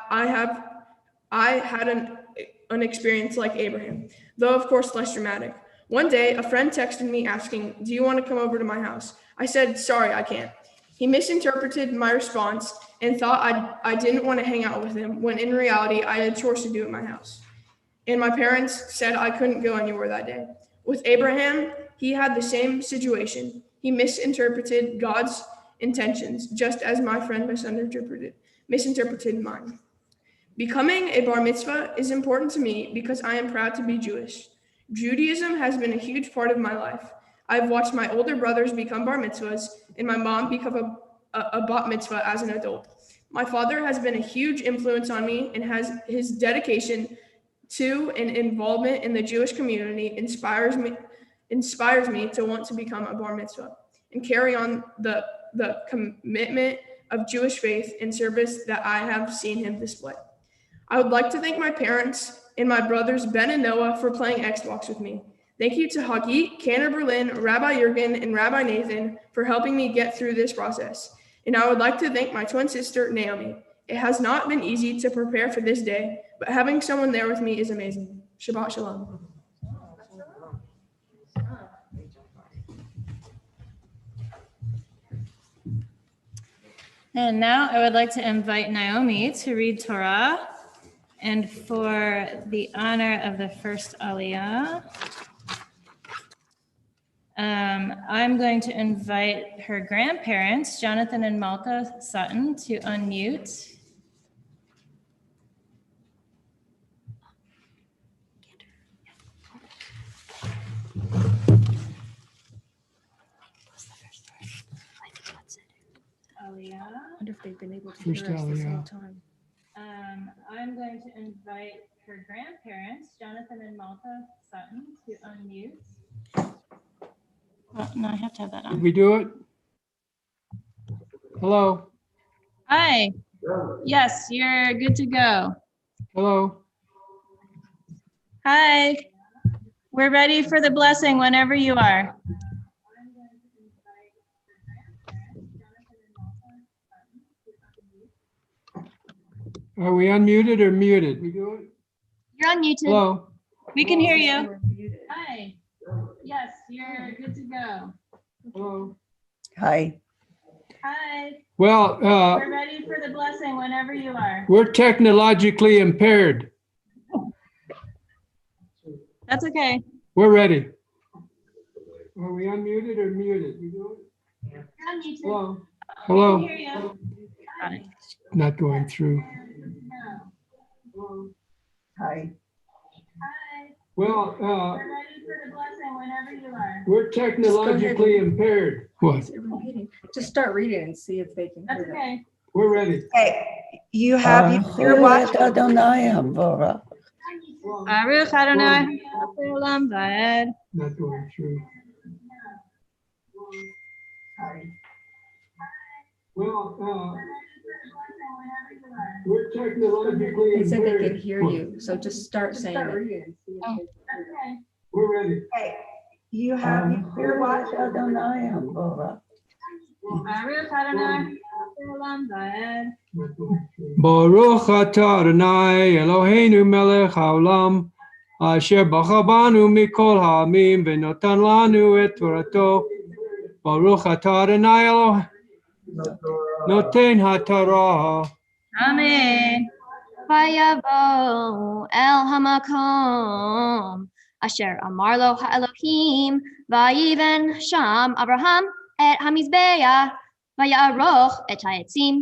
had an experience like Abraham, though of course less dramatic. One day, a friend texted me asking, "Do you want to come over to my house?" I said, "Sorry, I can't." He misinterpreted my response and thought I didn't want to hang out with him, when in reality, I had chores to do at my house. And my parents said I couldn't go anywhere that day. With Abraham, he had the same situation. He misinterpreted God's intentions, just as my friend misinterpreted mine. Becoming a bar mitzvah is important to me because I am proud to be Jewish. Judaism has been a huge part of my life. I've watched my older brothers become bar mitzvahs and my mom become a bat mitzvah as an adult. My father has been a huge influence on me, and has his dedication to and involvement in the Jewish community inspires me to want to become a bar mitzvah and carry on the commitment of Jewish faith and service that I have seen him display. I would like to thank my parents and my brothers Ben and Noah for playing Xbox with me. Thank you to Hagit, Cantor Berlin, Rabbi Jurgen, and Rabbi Nathan for helping me get through this process. And I would like to thank my twin sister, Naomi. It has not been easy to prepare for this day, but having someone there with me is amazing. Shabbat Shalom. And now I would like to invite Naomi to read Torah. And for the honor of the first Aliyah, I'm going to invite her grandparents, Jonathan and Malka Sutton, to unmute. Aliyah. I wonder if they've been able to hear us this whole time. I'm going to invite her grandparents, Jonathan and Malka Sutton, to unmute. No, I have to have that on. Did we do it? Hello? Hi. Yes, you're good to go. Hello? Hi. We're ready for the blessing whenever you are. Are we unmuted or muted? We do it? You're unmuted. Hello? We can hear you. Hi. Yes, you're good to go. Hello? Hi. Hi. Well, We're ready for the blessing whenever you are. we're technologically impaired. That's okay. We're ready. Are we unmuted or muted? We do it? You're unmuted. Hello? We Hello? can hear you. Hi. Not going through. Hi. Hi. Well, We're ready for the blessing whenever you are. we're technologically impaired. What? Just start reading and see if they can That's hear okay. We're ready. Okay, you have your watch. Adonai Havara. Baruch Adonai Olam Vaed. Not going through. Well, we're technologically They said they impaired. can hear you, so just start saying it. Oh, that's okay. We're ready. Okay, you have your watch. Adonai Havara. Baruch Adonai Olam Vaed. Baruch atah Adonai Eloheinu melech haolam asher bacha banu mikol ha'amim v'notan lanu et torato. Baruch atah Adonai Eloheinu noten haTorah. Amen. Vayavo el hamakom asher amar lo ha'elohim vayiven sham Abraham et hamizbeach vayaroch et ha'etzim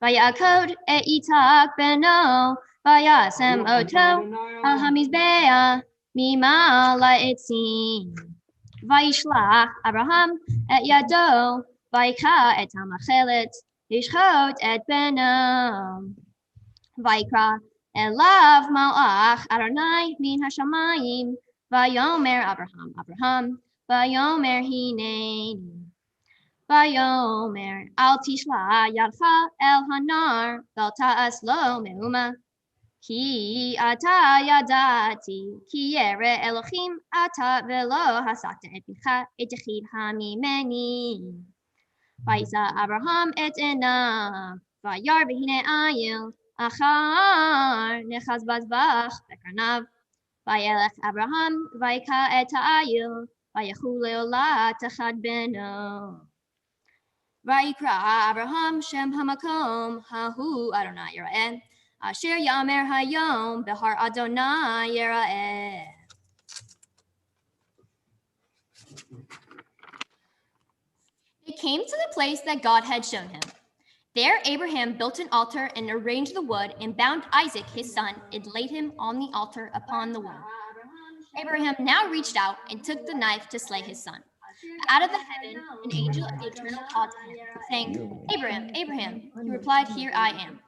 vayakod et Yitzhak beno vayasem oto al hamizbeach mima la'etzim vayishlach Abraham et yado vayika et hamachelet yishchot et beno Vayikra elav malach Adonai min hashamayim vayomer Abraham vayomer hineni vayomer al tishla yadcha el hanar vel ta'as lo meuma ki ata yadati ki yere Elohim ata velo hasakta et bicha et yechid hamimeni vayisa Abraham et enav vayar v'hine ayil Achar nechaz bazbach bekarnav vayelech Abraham vayika et ha'ayil vayechu leolat echad beno vayikra Abraham shem hamakom hahu Adonai yira'eh asher yamer hayom behar Adonai yira'eh. They came to the place that God had shown him. There Abraham built an altar and arranged the wood and bound Isaac his son and laid him on the altar upon the wood. Abraham now reached out and took the knife to slay his son. Out of the heaven, an angel of the Eternal called to him, saying, Abraham, Abraham. He replied, Here I am.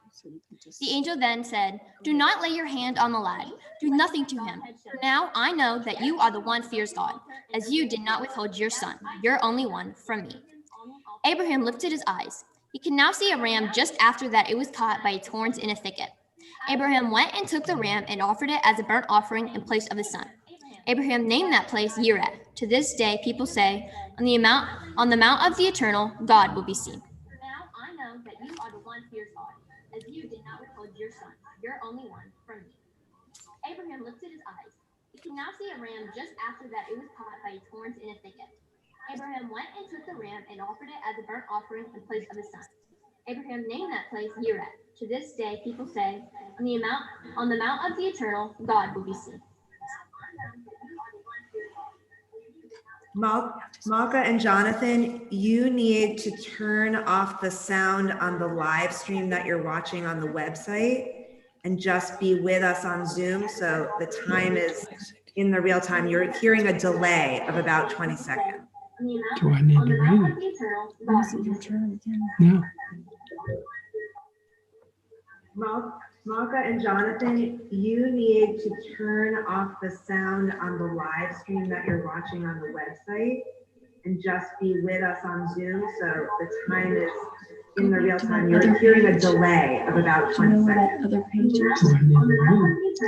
The angel then said, Do not lay your hand on the lad. Do nothing to him. For now I know that you are the one who fears God, as you did not withhold your son, your only one, from me. Abraham lifted his eyes. He could now see a ram just after that it was caught by its horns in a thicket. Abraham went and took the ram and offered it as a burnt offering in place of his son. Abraham named that place Yireh. To this day, people say, on the mount of the Eternal, God will be seen. Now I know that you are the one who fears God, as you did not withhold your son, your only one, from me. Abraham lifted his eyes. He could now see a ram just after that it was caught by its horns in a thicket. Abraham went and took the ram and offered it as a burnt offering in place of his son. Abraham named that place Yireh. To this day, people say, on the mount of the Eternal, God will be seen. Malka and Jonathan, you need to turn off the sound on the live stream that you're watching on the website and just be with us on Zoom. So the time is in the real time. You're hearing a delay of about 20 seconds. Do I need to read it? No. Malka and Jonathan, you need to turn off the sound on the live stream that you're watching on the website and just be with us on Zoom. So the time is in the real time. You're hearing a delay of about 20 seconds. Other pages. Do I need to read it?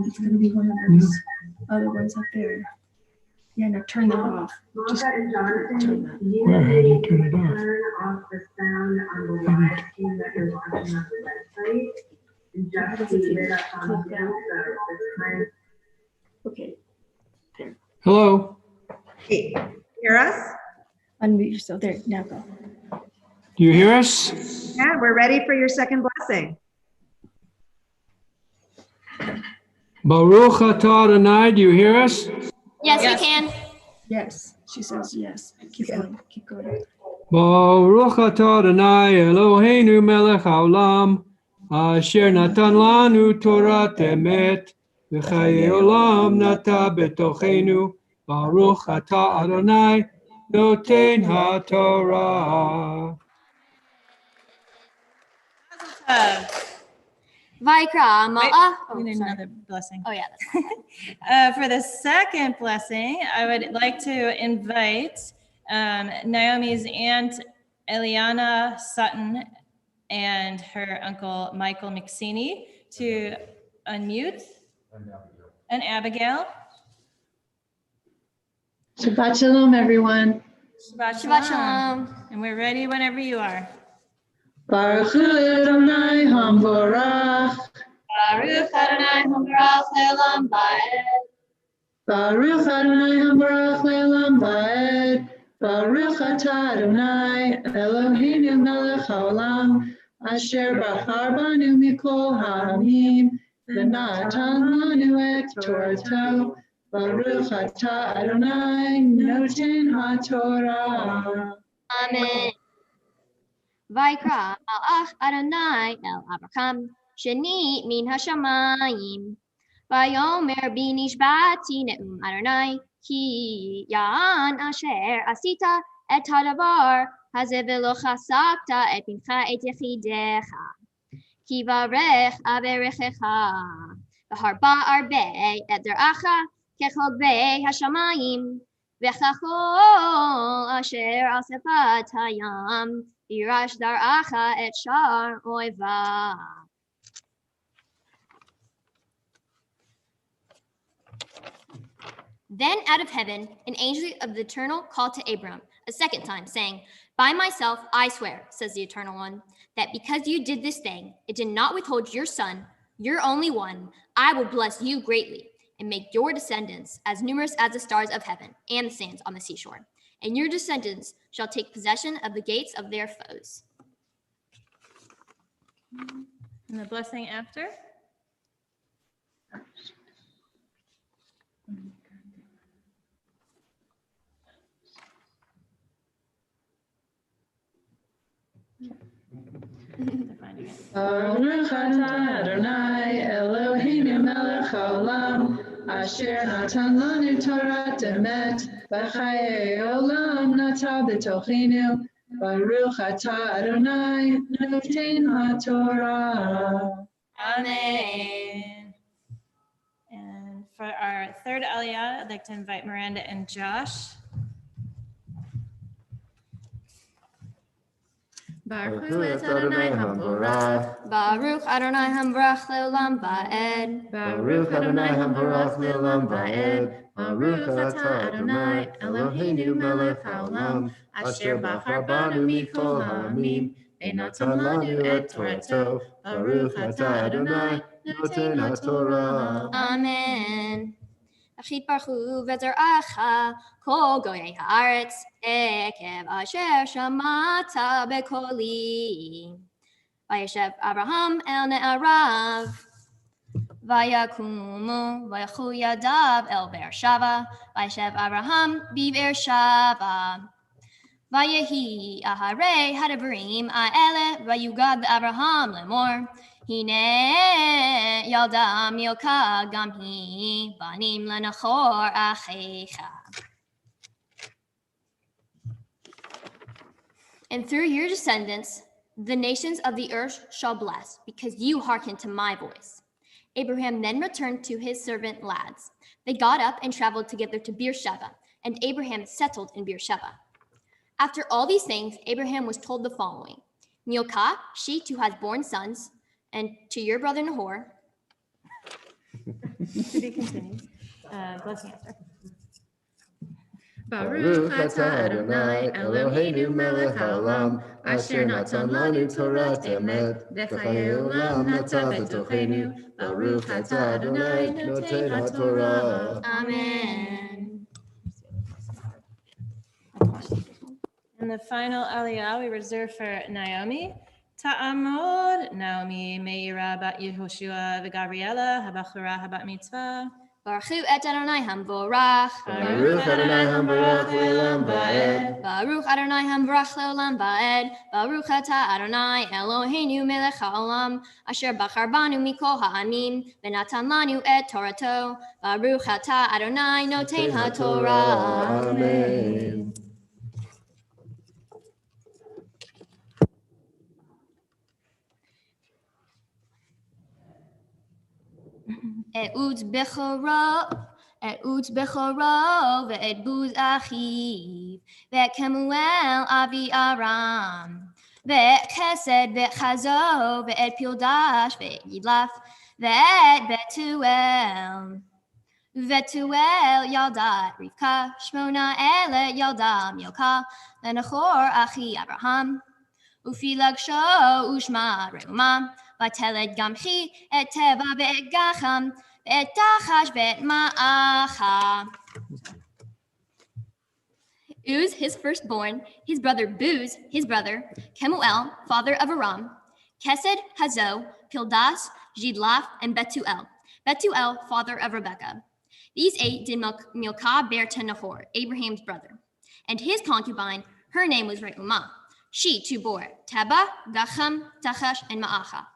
It's going to be one of those other ones up there. Yeah, no, turn that off. Just Malka and Jonathan, you Where? How do you need turn to it off? turn off the sound on the live stream that you're watching on the website and just be with us on Zoom. So the time. Okay. There. Hello. Hey, hear us? Unmute yourself. There. Now go. Do you hear us? Yeah, we're ready for your second blessing. Baruch atah Adonai, do you hear us? Yes, we can. Yes. She says yes. Keep going. Keep going. Baruch atah Adonai Eloheinu melech haolam asher natan lanu Torah emet v'chayei olam nata betochenu Baruch atah Adonai noten haTorah. Vaikra ma'ah. We need another blessing. Oh yeah. That's For the second blessing, I would like to invite Naomi's aunt Eliana Sutton and her uncle Michael McSeany to unmute. And Abigail. Shabbat Shalom, everyone. Shabbat Shalom. And we're ready whenever you are. Baruch Hu Adonai Hamborach. Baruch Adonai Hamborach Le'olam Va'ed. Baruch Adonai Hamborach Le'olam Va'ed. Baruch Atah Adonai Eloheinu melech haolam Asher Bachar Banu Mikol Ha'amim, V'natan Lanu et Torato, Baruch Atah Adonai Noten HaTorah. Amen. Vaikra malach Adonai el Abraham, Sheni min hashamayim. Vayomer bi nishbati ne'um Adonai, ki ya'an asher asita et hadavar, hazeh v'lo chasakta et bincha et yechidecha. Ki varech averechecha, v'harba arbe et zer'acha, kechol bei hashamayim. V'chachol asher al sefat hayam, Irash dar'acha et shar oiva. Then out of heaven, an angel of the Eternal called to Abram a second time, saying, By myself I swear, says the Eternal One, that because you did this thing, it did not withhold your son, your only one, I will bless you greatly and make your descendants as numerous as the stars of heaven and the sands on the seashore. And your descendants shall take possession of the gates of their foes. And the blessing after? Baruch atah Adonai Eloheinu melech haolam, asher natan lanu Torah emet, v'chayei olam nata b'tochenu. Baruch atah Adonai noten haTorah. Amen. And for our third aliyah, I'd like to invite Miranda and Josh. Baruch et Adonai Hamborach. Baruch Adonai Hambrach leolam va'ed. Baruch Adonai Hamborach leolam va'ed. Baruch atah Adonai Eloheinu melech haolam, asher bachar banu mikol ha'amim, v'natan lanu et Torato. Baruch atah Adonai noten haTorah. Amen. Achit baruchu v'zer'acha kol goyei haaretz ekev asher shamata bekoli. Vayeshev Abraham el ne'arav, vayakumu vayachu yadav el Beersheva, vayeshev Abraham biBeersheva. Vayehi aharei hadabarim ha'ele vayugad Abraham lemor. Hine yaldam milka gam hi banim lenachor achecha. And through your descendants, the nations of the earth shall bless, because you hearkened to my voice. Abraham then returned to his servant lads. They got up and traveled together to Beersheba, and Abraham settled in Beersheba. After all these things, Abraham was told the following: Milcah, she too has borne sons, and to your brother Nahor. To be continued. Blessing after. Baruch atah Adonai Eloheinu melech haolam, asher natan lanu Torah emet, v'chayei olam nata b'tochenu. Baruch atah Adonai noten haTorah. Amen. And the final aliyah we reserve for Naomi. Ta'amod Naomi Meira bat Yehoshua v'Gabriela habachura habat mitzvah. Baruch et Adonai Hamvorach. Baruch Adonai Hamvorach le'olam va'ed. Baruch Adonai Hamvorach le'olam va'ed. Baruch atah Adonai Eloheinu melech haolam, asher bachar banu mikol ha'amim, v'natan lanu et Torato. Baruch atah Adonai noten haTorah. Amen. Eut bechoro ve'et buz achiv ve'et Kemuel avi Aram ve'et chesed ve'et chazo ve'et pildash ve'et yidlaf ve'et Betuel yaldat Rivka shmona ele yalda Milka lenachor achi Abraham ufilag sho ushma reuma vateled gamchi et teva ve'et gacham ve'et tachash ve'et ma'acha. Uz, his firstborn, his brother Buz, his brother, Kemuel, father of Aram, Kesed, Hazo, Pildas, Jidlaph, and Bethuel. Bethuel, father of Rebekah. These 8 did Milcah bear to Nahor, Abraham's brother. And his concubine, her name was Reumah. She too bore Teba, Gachem, Tachash, and Ma'acha.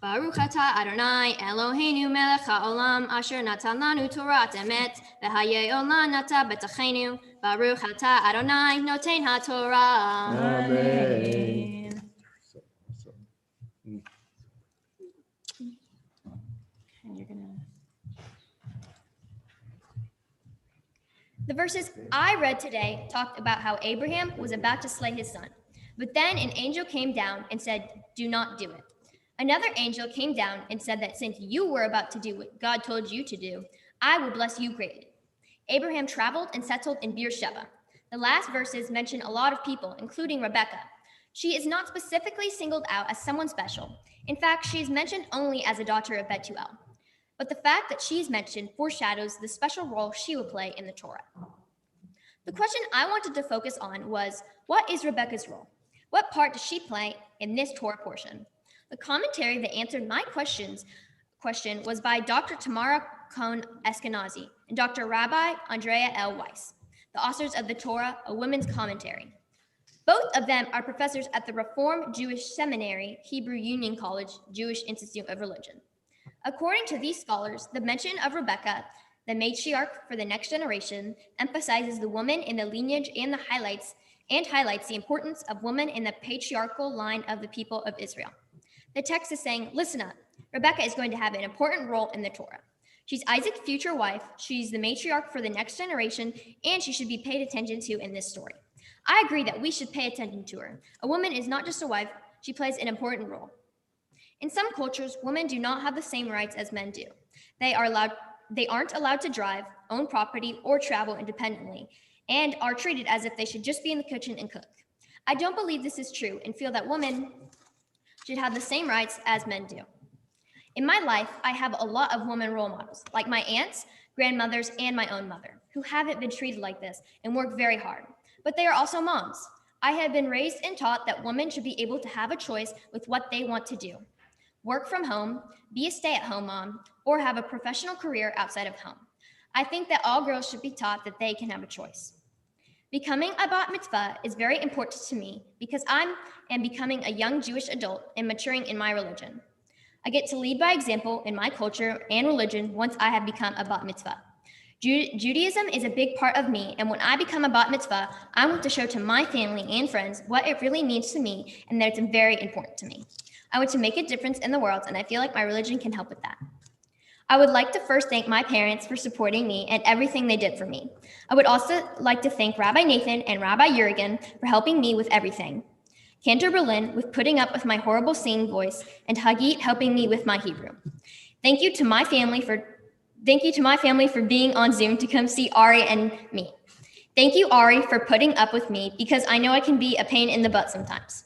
Baruch atah Adonai Eloheinu melech haolam asher natan lanu Torah emet v'hayei olam nata betachenu. Baruch atah Adonai noten haTorah. Amen. And you're gonna. The verses I read today talked about how Abraham was about to slay his son. But then an angel came down and said, "Do not do it." Another angel came down and said that since you were about to do what God told you to do, I will bless you greatly. Abraham traveled and settled in Beersheba. The last verses mention a lot of people, including Rebekah. She is not specifically singled out as someone special. In fact, she is mentioned only as a daughter of Bethuel. But the fact that she is mentioned foreshadows the special role she will play in the Torah. The question I wanted to focus on was, what is Rebekah's role? What part does she play in this Torah portion? The commentary that answered my question was by Dr. Tamara Cohn Eskenazi and Dr. Rabbi Andrea L. Weiss, the authors of the Torah, a Women's Commentary. Both of them are professors at the Reform Jewish Seminary, Hebrew Union College, Jewish Institute of Religion. According to these scholars, the mention of Rebekah, the matriarch for the next generation, emphasizes the woman in the lineage and highlights the importance of women in the patriarchal line of the people of Israel. The text is saying, listen up, Rebekah is going to have an important role in the Torah. She's Isaac's future wife, she's the matriarch for the next generation, and she should be paid attention to in this story. I agree that we should pay attention to her. A woman is not just a wife, she plays an important role. In some cultures, women do not have the same rights as men do. They aren't allowed to drive, own property, or travel independently, and are treated as if they should just be in the kitchen and cook. I don't believe this is true and feel that women should have the same rights as men do. In my life, I have a lot of women role models, like my aunts, grandmothers, and my own mother, who haven't been treated like this and work very hard. But they are also moms. I have been raised and taught that women should be able to have a choice with what they want to do. Work from home, be a stay-at-home mom, or have a professional career outside of home. I think that all girls should be taught that they can have a choice. Becoming a bat mitzvah is very important to me because I am becoming a young Jewish adult and maturing in my religion. I get to lead by example in my culture and religion once I have become a bat mitzvah. Judaism is a big part of me, and when I become a bat mitzvah, I want to show to my family and friends what it really means to me and that it's very important to me. I want to make a difference in the world, and I feel like my religion can help with that. I would like to first thank my parents for supporting me and everything they did for me. I would also like to thank Rabbi Nathan and Rabbi Jurgen for helping me with everything. Cantor Berlin with putting up with my horrible singing voice, and Hagit helping me with my Hebrew. Thank you to my family for being on Zoom to come see Ari and me. Thank you, Ari, for putting up with me because I know I can be a pain in the butt sometimes.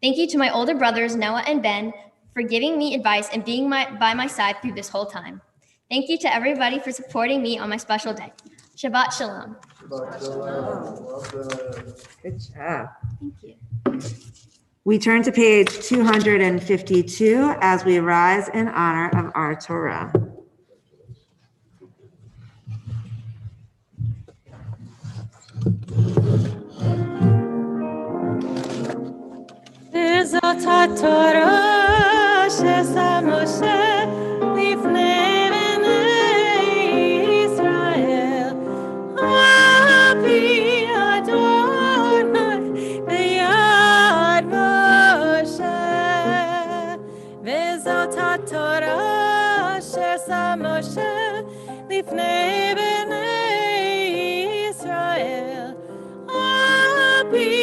Thank you to my older brothers, Noah and Ben, for giving me advice and being by my side through this whole time. Thank you to everybody for supporting me on my special day. Shabbat Shalom. Shabbat Shalom. Good job. Thank you. We turn to page 252 as we rise in honor of our Torah. Vezat haTorah she'asa Moshe lifnei bnei Yisrael, Api Adonai beyad Moshe. Vezat haTorah she'asa Moshe lifnei bnei Yisrael, Api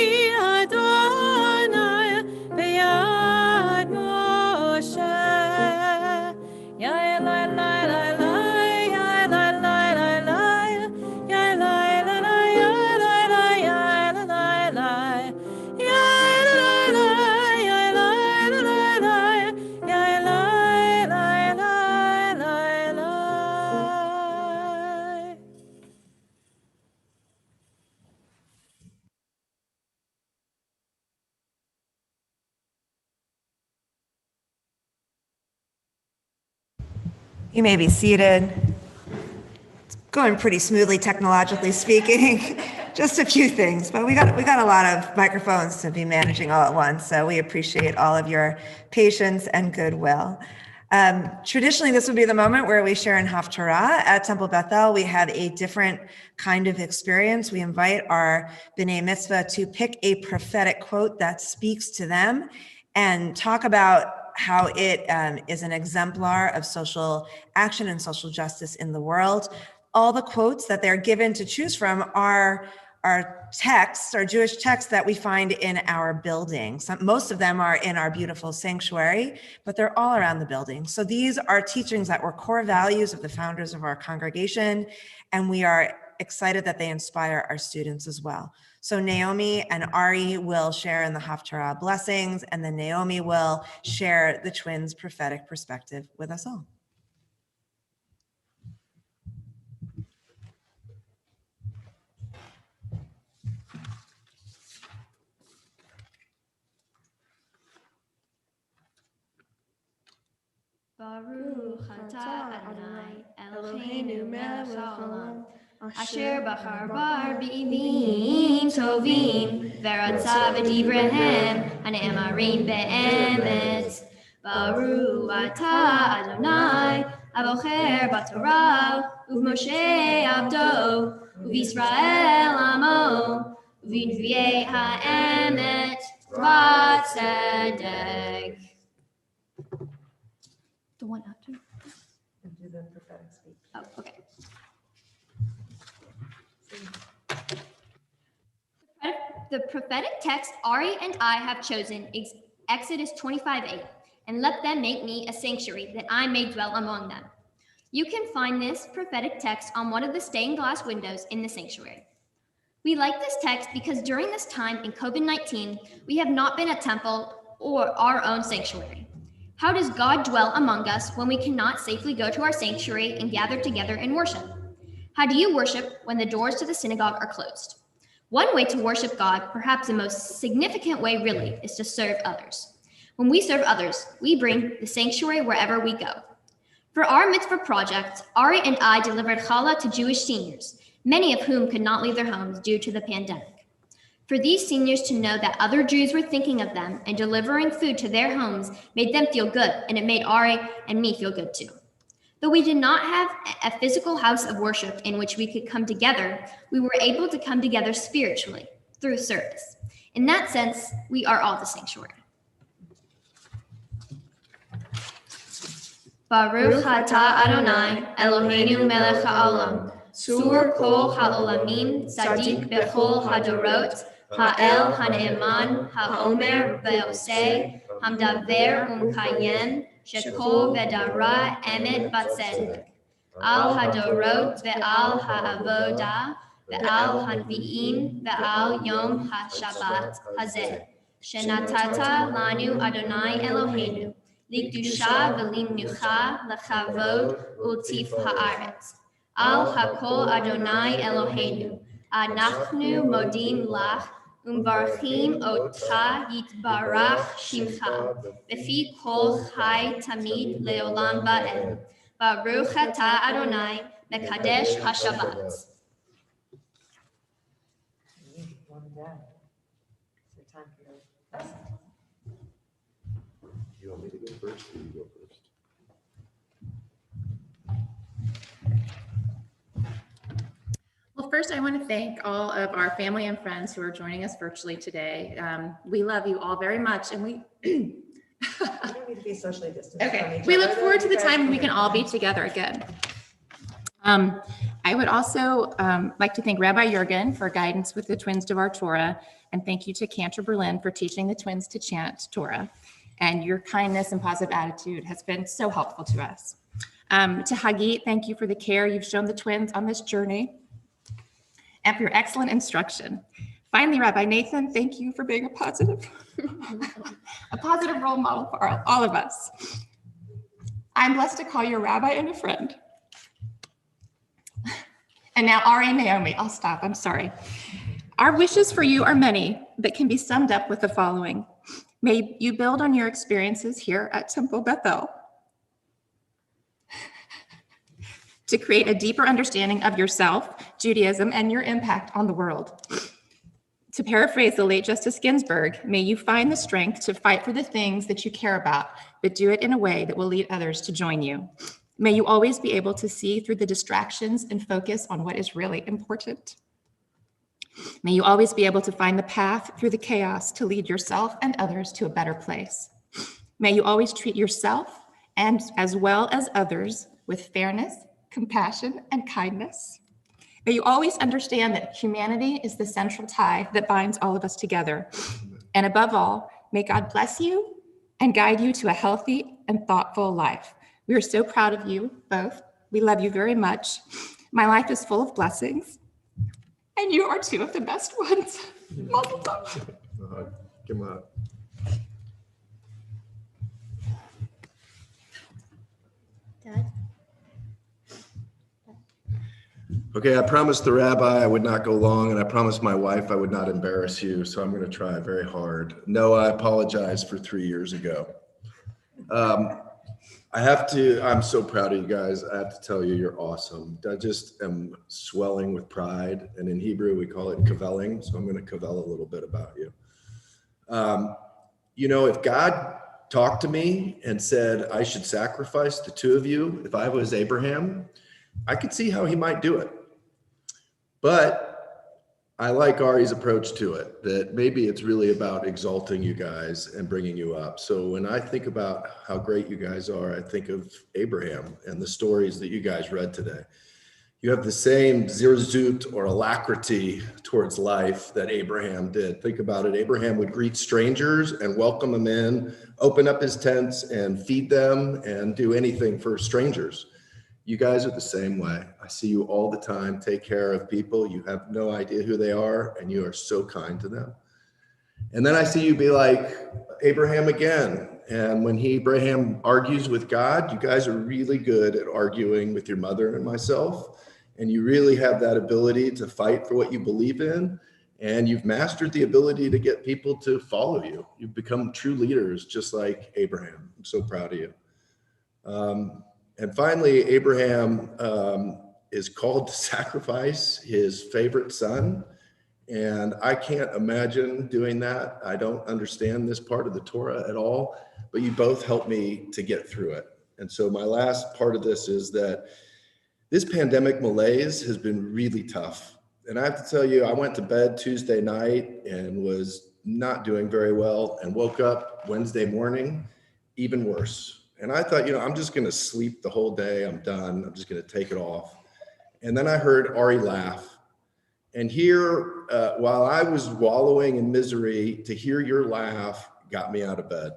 You may be seated. It's going pretty smoothly, technologically speaking. Just a few things, but we got a lot of microphones to be managing all at once, so we appreciate all of your patience and goodwill. Traditionally, this would be the moment where we share in Haftarah. At Temple Beth-El, we have a different kind of experience. We invite our B'nai Mitzvah to pick a prophetic quote that speaks to them and talk about how it is an exemplar of social action and social justice in the world. All the quotes that they're given to choose from are texts, are Jewish texts that we find in our building. Most of them are in our beautiful sanctuary, but they're all around the building. So these are teachings that were core values of the founders of our congregation, and we are excited that they inspire our students as well. So Naomi and Ari will share in the Haftarah blessings, and then Naomi will share the twins' prophetic perspective with us all. Baruch atah Adonai Eloheinu melech haolam asher bachar bar b'ivim tovim v'ratza v'divrehem hane'amarim be'emet. Baruch atah Adonai abocher b'torah u'v'Moshe abdo u'v'Yisrael amo u'v'nvi'ei ha'emet v'tzedek. The one after? Do the prophetic speech. Oh, okay. The prophetic text Ari and I have chosen is Exodus 25:8, and let them make me a sanctuary that I may dwell among them. You can find this prophetic text on one of the stained glass windows in the sanctuary. We like this text because during this time in COVID-19, we have not been at temple or our own sanctuary. How does God dwell among us when we cannot safely go to our sanctuary and gather together and worship? How do you worship when the doors to the synagogue are closed? One way to worship God, perhaps the most significant way really, is to serve others. When we serve others, we bring the sanctuary wherever we go. For our mitzvah project, Ari and I delivered challah to Jewish seniors, many of whom could not leave their homes due to the pandemic. For these seniors to know that other Jews were thinking of them and delivering food to their homes made them feel good, and it made Ari and me feel good too. Though we did not have a physical house of worship in which we could come together, we were able to come together spiritually through service. In that sense, we are all the sanctuary. Baruch atah Adonai Eloheinu melech haolam, sur kol haolamim, tzadik bechol hadorot, ha'el hane'eman, ha'omer ve'oseh, hamdaver umkayem, shekol v'dara emet batzedek, al hadorot ve'al ha'avoda, ve'al hanvi'im, ve'al yom ha'shabbat hazeh, shenatata lanu Adonai Eloheinu, likdusha v'limnucha, lechavod ultif ha'aretz. Al hakol Adonai Eloheinu, anachnu modim lach, umvarchim otcha yitbarach shimcha, befi kol chai tamid leolam ba'ed. Baruch atah Adonai, mekadesh hashabbat. You want me to go first or you go first? Well, first, I want to thank all of our family and friends who are joining us virtually today. We love you all very much, and we You don't need to be socially distanced. okay. We look forward to the time when we can all be together again. I would also like to thank Rabbi Jurgen for guidance with the twins Devar Torah, and thank you to Cantor Berlin for teaching the twins to chant Torah. And your kindness and positive attitude has been so helpful to us. To Hagit, thank you for the care you've shown the twins on this journey and for your excellent instruction. Finally, Rabbi Nathan, thank you for being a positive role model for all of us. I'm blessed to call you a rabbi and a friend. And now Ari and Naomi, I'll stop, I'm sorry. Our wishes for you are many, but can be summed up with the following. May you build on your experiences here at Temple Beth-El. to create a deeper understanding of yourself, Judaism, and your impact on the world. To paraphrase the late Justice Ginsburg, may you find the strength to fight for the things that you care about, but do it in a way that will lead others to join you. May you always be able to see through the distractions and focus on what is really important. May you always be able to find the path through the chaos to lead yourself and others to a better place. May you always treat yourself and as well as others with fairness, compassion, and kindness. May you always understand that humanity is the central tie that binds all of us together. And above all, may God bless you and guide you to a healthy and thoughtful life. We are so proud of you both. We love you very much. My life is full of blessings, and you are two of the best ones. Mazel tov. Give him a hug. Dad? Okay, I promised the rabbi I would not go long, and I promised my wife I would not embarrass you, so I'm going to try very hard. No, I apologize for 3 years ago. I'm so proud of you guys. I have to tell you, you're awesome. I just am swelling with pride, and in Hebrew, we call it cavelling, so I'm going to cavell a little bit about you. You know, if God talked to me and said I should sacrifice the two of you, if I was Abraham, I could see how he might do it. But I like Ari's approach to it, that maybe it's really about exalting you guys and bringing you up. So when I think about how great you guys are, I think of Abraham and the stories that you guys read today. You have the same zirzut or alacrity towards life that Abraham did. Think about it. Abraham would greet strangers and welcome them in, open up his tents and feed them and do anything for strangers. You guys are the same way. I see you all the time. Take care of people. You have no idea who they are, and you are so kind to them. And then I see you be like Abraham again. And when Abraham argues with God, you guys are really good at arguing with your mother and myself. And you really have that ability to fight for what you believe in. And you've mastered the ability to get people to follow you. You've become true leaders, just like Abraham. I'm so proud of you. And finally, Abraham is called to sacrifice his favorite son. And I can't imagine doing that. I don't understand this part of the Torah at all, but you both helped me to get through it. And so my last part of this is that this pandemic malaise has been really tough. And I have to tell you, I went to bed Tuesday night and was not doing very well and woke up Wednesday morning, even worse. And I thought, I'm just going to sleep the whole day. I'm done. I'm just going to take it off. And then I heard Ari laugh. And here, while I was wallowing in misery, to hear your laugh got me out of bed.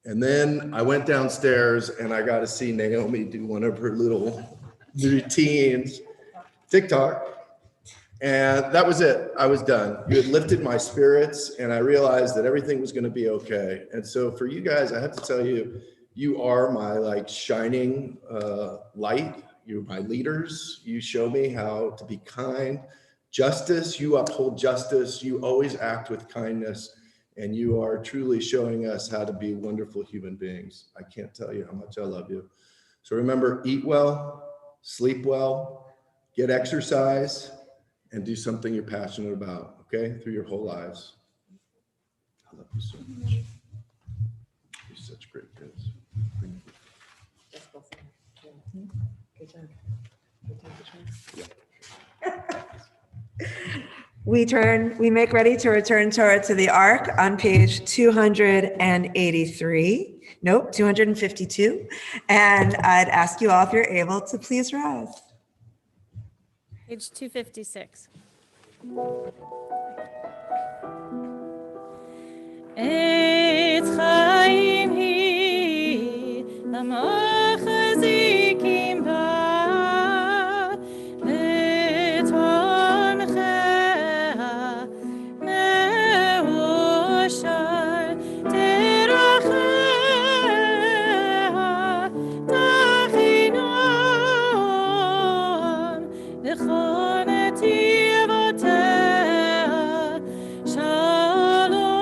And then I went downstairs and I got to see Naomi do one of her little routines, TikTok. And that was it. I was done. You had lifted my spirits and I realized that everything was going to be okay. And so for you guys, I have to tell you, you are my shining light. You're my leaders. You show me how to be kind. Justice, you uphold justice. You always act with kindness. And you are truly showing us how to be wonderful human beings. I can't tell you how much I love you. So remember, eat well, sleep well, get exercise, and do something you're passionate about, okay? Through your whole lives. I love you so much. You're such great kids. Good job. We make ready to return Torah to the Ark on page 283. Nope, 252. And I'd ask you all if you're able to please rise. Page 256. Etz chaim hi, l'machazikim ba, l'tomcheha, me'oshar, teracheha, tachinam, l'chol netivoteha, shalom.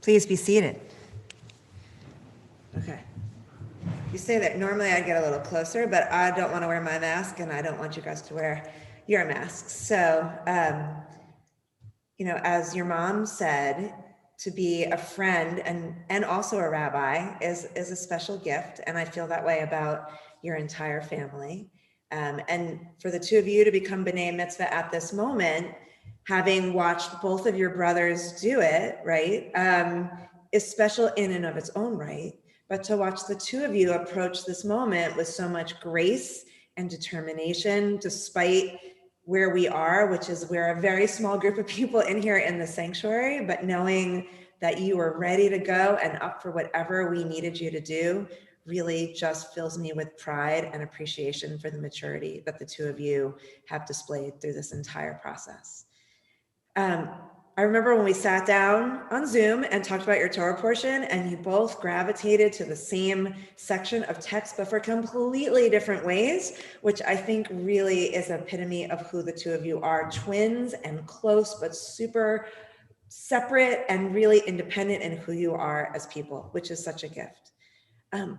Please be seated. Okay. You say that normally I'd get a little closer, but I don't want to wear my mask and I don't want you guys to wear your masks. So, as your mom said, to be a friend and also a rabbi is a special gift. And I feel that way about your entire family. And for the two of you to become B'nai Mitzvah at this moment, having watched both of your brothers do it, right, is special in and of its own right. But to watch the two of you approach this moment with so much grace and determination, despite where we are, which is we're a very small group of people in here in the sanctuary, but knowing that you were ready to go and up for whatever we needed you to do really just fills me with pride and appreciation for the maturity that the two of you have displayed through this entire process. I remember when we sat down on Zoom and talked about your Torah portion, and you both gravitated to the same section of text, but for completely different ways, which I think really is an epitome of who the two of you are, twins and close, but super separate and really independent in who you are as people, which is such a gift.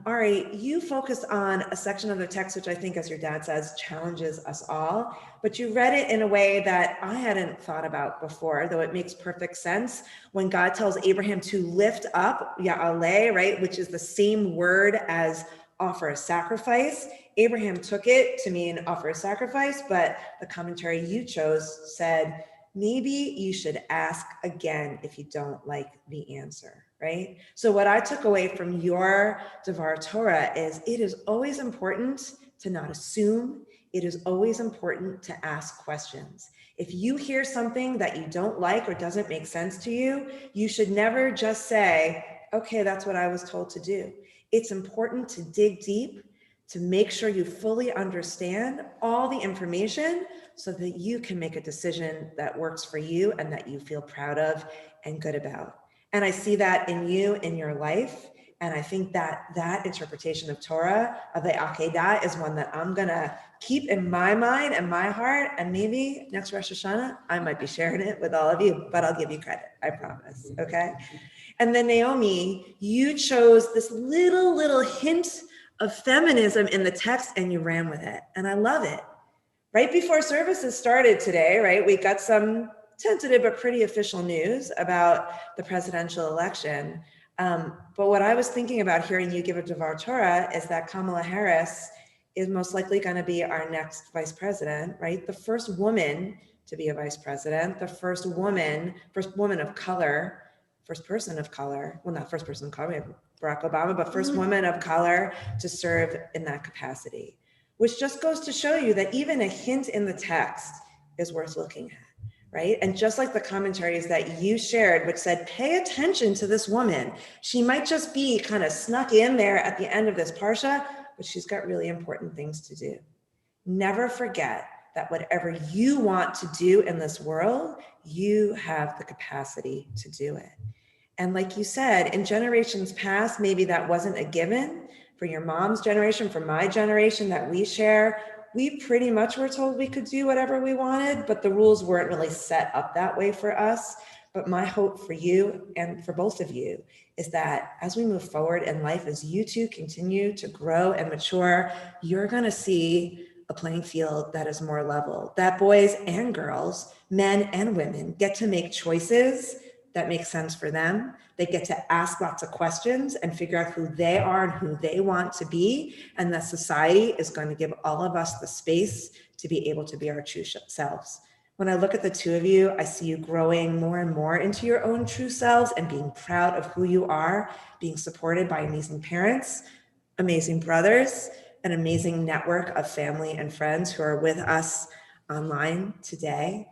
Ari, you focused on a section of the text, which I think, as your dad says, challenges us all, but you read it in a way that I hadn't thought about before, though it makes perfect sense. When God tells Abraham to lift up, Ya'aleh, right, which is the same word as offer a sacrifice, Abraham took it to mean offer a sacrifice, but the commentary you chose said, maybe you should ask again if you don't like the answer, right? So what I took away from your Devar Torah is it is always important to not assume. It is always important to ask questions. If you hear something that you don't like or doesn't make sense to you, you should never just say, okay, that's what I was told to do. It's important to dig deep, to make sure you fully understand all the information so that you can make a decision that works for you and that you feel proud of and good about. And I see that in you, in your life. And I think that that interpretation of Torah, of the Akedah, is one that I'm gonna keep in my mind and my heart. And maybe next Rosh Hashanah, I might be sharing it with all of you, but I'll give you credit, I promise, okay? And then Naomi, you chose this little hint of feminism in the text and you ran with it. And I love it. Right before services started today, right, we got some tentative but pretty official news about the presidential election. But what I was thinking about hearing you give a Devar Torah is that Kamala Harris is most likely going to be our next vice president, right? The first woman to be a vice president, the first woman of color, first person of color, well, not first person of color, we have Barack Obama, but first woman of color to serve in that capacity, which just goes to show you that even a hint in the text is worth looking at, right? And just like the commentaries that you shared, which said, pay attention to this woman. She might just be kind of snuck in there at the end of this parsha, but she's got really important things to do. Never forget that whatever you want to do in this world, you have the capacity to do it. And like you said, in generations past, maybe that wasn't a given. For your mom's generation, for my generation that we share, we pretty much were told we could do whatever we wanted, but the rules weren't really set up that way for us. But my hope for you and for both of you is that as we move forward in life, as you two continue to grow and mature, you're going to see a playing field that is more level, that boys and girls, men and women get to make choices that make sense for them. They get to ask lots of questions and figure out who they are and who they want to be. And that society is going to give all of us the space to be able to be our true selves. When I look at the two of you, I see you growing more and more into your own true selves and being proud of who you are, being supported by amazing parents, amazing brothers, an amazing network of family and friends who are with us online today.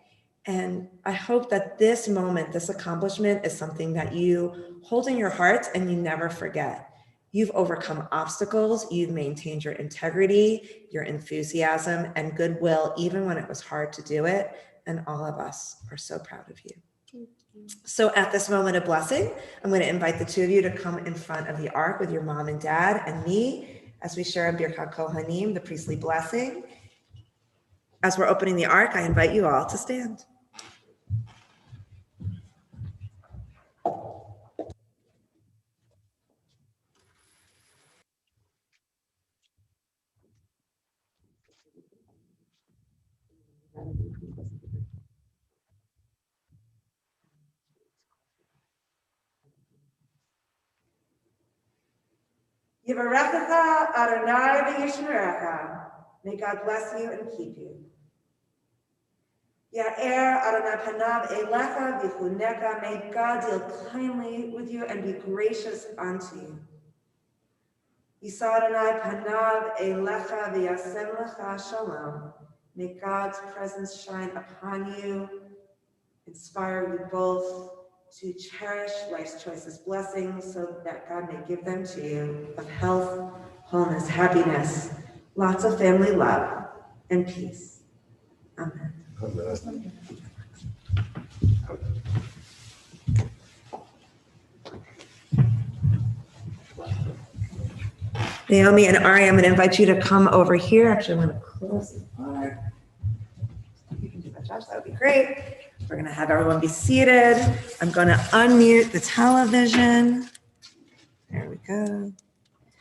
And I hope that this moment, this accomplishment is something that you hold in your heart and you never forget. You've overcome obstacles, you've maintained your integrity, your enthusiasm and goodwill, even when it was hard to do it. And all of us are so proud of you. So at this moment of blessing, I'm going to invite the two of you to come in front of the ark with your mom and dad and me as we share a Birkat Kohanim, the priestly blessing. As we're opening the ark, I invite you all to stand. Yivarechecha Adonai v'yishmerecha. May God bless you and keep you. Ya'er Adonai panav elecha v'chuneka. May God deal kindly with you and be gracious unto you. Yisa Adonai panav elecha v'yasem lecha shalom. May God's presence shine upon you, inspire you both to cherish life's choicest blessings so that God may give them to you of health, wholeness, happiness, lots of family love, and peace. Amen. Amen. Naomi and Ari, I'm going to invite you to come over here. Actually, I'm going to close the bar. You can do that, Josh. That would be great. We're going to have everyone be seated. I'm going to unmute the television. There we go.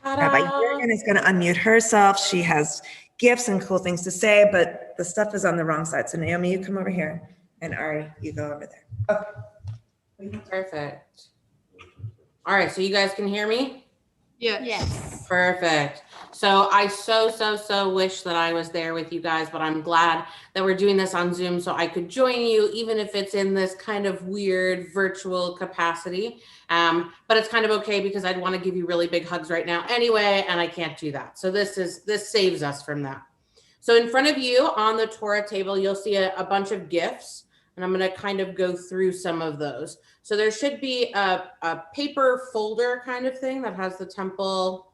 Rabbi Jurgen is going to unmute herself. She has gifts and cool things to say, but the stuff is on the wrong side. So Naomi, you come over here, and Ari, you go over there. Okay. Perfect. All right, so you guys can hear me? Yes. Perfect. So I so wish that I was there with you guys, but I'm glad that we're doing this on Zoom so I could join you, even if it's in this kind of weird virtual capacity. But it's kind of okay because I'd want to give you really big hugs right now anyway, and I can't do that. So this saves us from that. So in front of you on the Torah table, you'll see a bunch of gifts, and I'm going to kind of go through some of those. So there should be a paper folder kind of thing that has the temple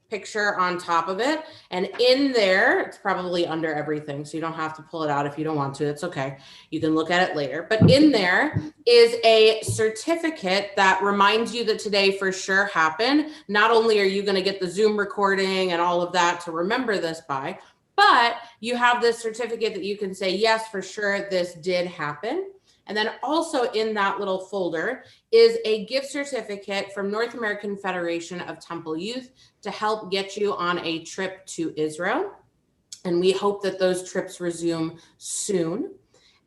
picture on top of it. And in there, it's probably under everything, so you don't have to pull it out if you don't want to. It's okay. You can look at it later. But in there is a certificate that reminds you that today for sure happened. Not only are you going to get the Zoom recording and all of that to remember this by, but you have this certificate that you can say, yes, for sure, this did happen. And then also in that little folder is a gift certificate from North American Federation of Temple Youth to help get you on a trip to Israel. And we hope that those trips resume soon.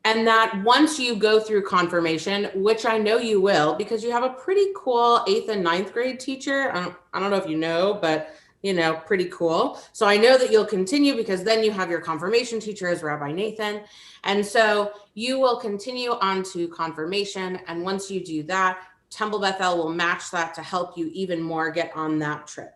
And that once you go through confirmation, which I know you will, because you have a pretty cool 8th and 9th grade teacher. I don't know if you know, but you know, pretty cool. So I know that you'll continue because then you have your confirmation teacher as Rabbi Nathan. And so you will continue on to confirmation. And once you do that, Temple Beth-El will match that to help you even more get on that trip.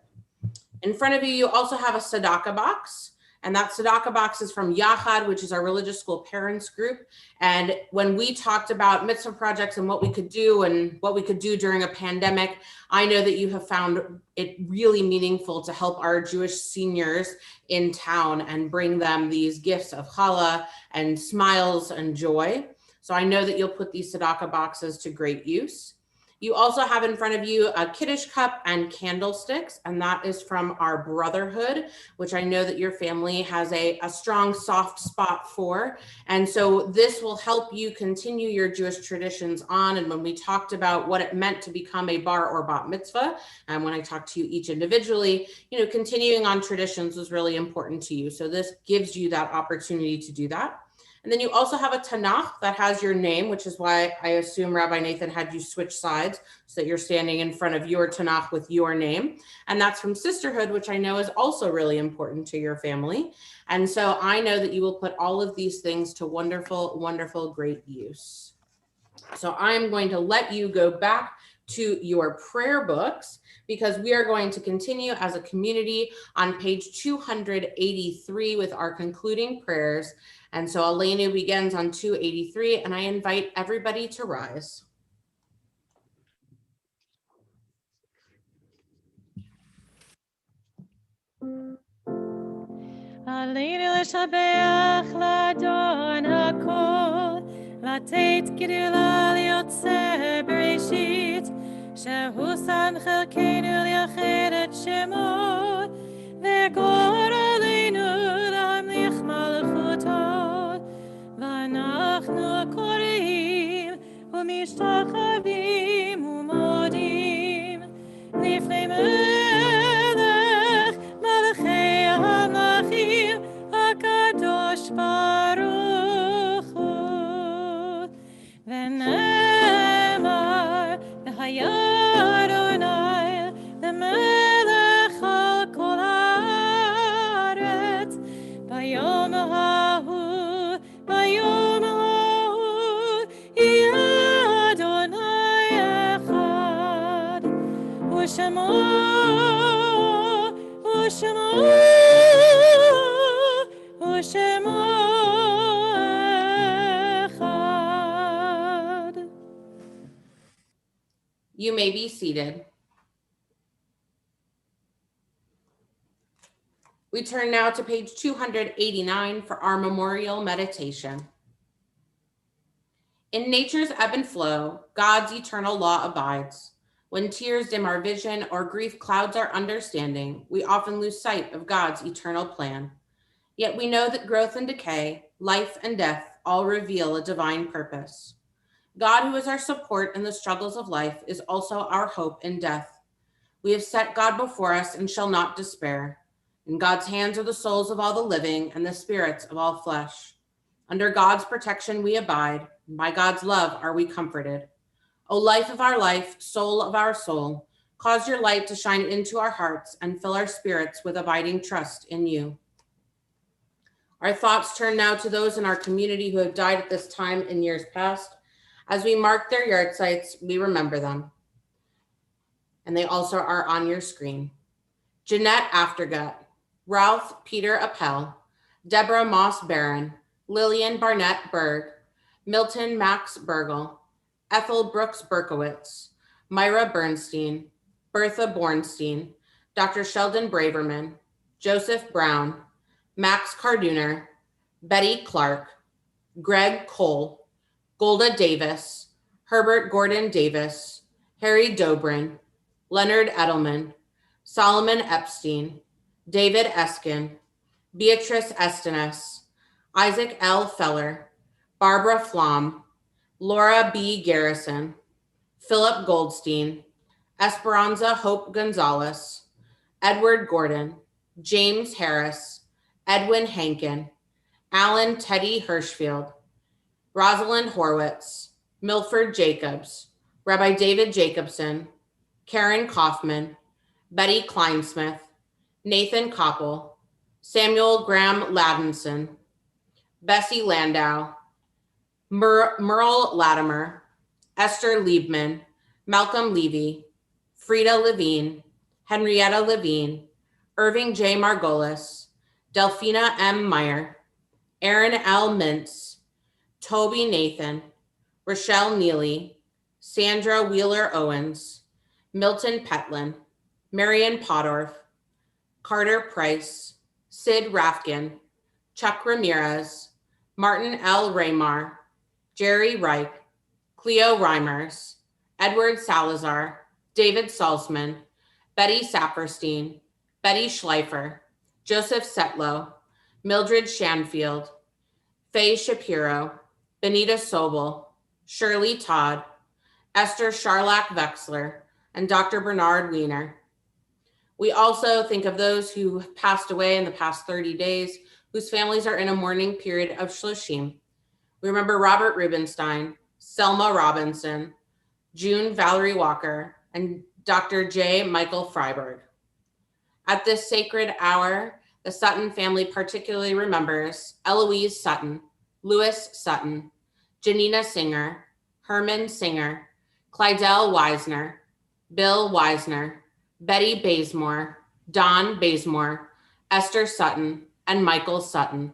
In front of you, you also have a tzedakah box. And that tzedakah box is from Yachad, which is our religious school parents group. And when we talked about mitzvah projects and what we could do and what we could do during a pandemic, I know that you have found it really meaningful to help our Jewish seniors in town and bring them these gifts of challah and smiles and joy. So I know that you'll put these tzedakah boxes to great use. You also have in front of you a Kiddush cup and candlesticks, and that is from our brotherhood, which I know that your family has a strong, soft spot for. And so this will help you continue your Jewish traditions on. And when we talked about what it meant to become a bar or bat mitzvah, and when I talked to you each individually, you know, continuing on traditions was really important to you. So this gives you that opportunity to do that. And then you also have a Tanakh that has your name, which is why I assume Rabbi Nathan had you switch sides so that you're standing in front of your Tanakh with your name. And that's from Sisterhood, which I know is also really important to your family. And so I know that you will put all of these things to wonderful, wonderful, great use. So I'm going to let you go back to your prayer books because we are going to continue as a community on page 283 with our concluding prayers. And so Aleinu begins on 283, and I invite everybody to rise. Aleinu l'shabeach l'adon hakol, לתת גדולה ליוצר בראשית, שהוא שם חלקנו לייחד את שמו, וגור עלינו להמליך מלכותו, ואנחנו קוראים ומשתחווים ומודים לפני מלך מלכי המלכים הקדוש ברוך הוא. ונאמר והיה אדוני למלך Ushema, Ushema, Ushema Echad. You may be seated. We turn now to page 289 for our memorial meditation. In nature's ebb and flow, God's eternal law abides. When tears dim our vision or grief clouds our understanding, we often lose sight of God's eternal plan. Yet we know that growth and decay, life and death, all reveal a divine purpose. God, who is our support in the struggles of life, is also our hope in death. We have set God before us and shall not despair. In God's hands are the souls of all the living and the spirits of all flesh. Under God's protection we abide, and by God's love are we comforted. O life of our life, soul of our soul, cause your light to shine into our hearts and fill our spirits with abiding trust in you. Our thoughts turn now to those in our community who have died at this time in years past. As we mark their yard sites, we remember them. And they also are on your screen. Jeanette Aftergut, Ralph Peter Appel, Deborah Moss Barron, Lillian Barnett Berg, Milton Max Burgle, Ethel Brooks Berkowitz, Myra Bernstein, Bertha Bornstein, Dr. Sheldon Braverman, Joseph Brown, Max Carduner, Betty Clark, Greg Cole, Golda Davis, Herbert Gordon Davis, Harry Dobrin, Leonard Edelman, Solomon Epstein, David Eskin, Beatrice Estenes, Isaac L. Feller, Barbara Flom, Laura B. Garrison, Philip Goldstein, Esperanza Hope Gonzalez, Edward Gordon, James Harris, Edwin Hankin, Alan Teddy Hirschfield, Rosalind Horwitz, Milford Jacobs, Rabbi David Jacobson, Karen Kaufman, Betty Kleinsmith, Nathan Koppel, Samuel Graham Ladinson, Bessie Landau, Merle Latimer, Esther Liebman, Malcolm Levy, Frida Levine, Henrietta Levine, Irving J. Margolis, Delphina M. Meyer, Aaron L. Mintz, Toby Nathan, Rochelle Neely, Sandra Wheeler Owens, Milton Petlin, Marion Podorf, Carter Price, Sid Rafkin, Chuck Ramirez, Martin L. Raymar, Jerry Reich, Cleo Reimers, Edward Salazar, David Salzman, Betty Saperstein, Betty Schleifer, Joseph Setlow, Mildred Shanfield, Faye Shapiro, Benita Sobel, Shirley Todd, Esther Charlack Vexler, and Dr. Bernard Wiener. We also think of those who passed away in the past 30 days, whose families are in a mourning period of Shloshim. We remember Robert Rubenstein, Selma Robinson, June Valerie Walker, and Dr. J. Michael Freiberg. At this sacred hour, the Sutton family particularly remembers Eloise Sutton, Louis Sutton, Janina Singer, Herman Singer, Clydell Wisner, Bill Wisner, Betty Bazemore, Don Bazemore, Esther Sutton, and Michael Sutton.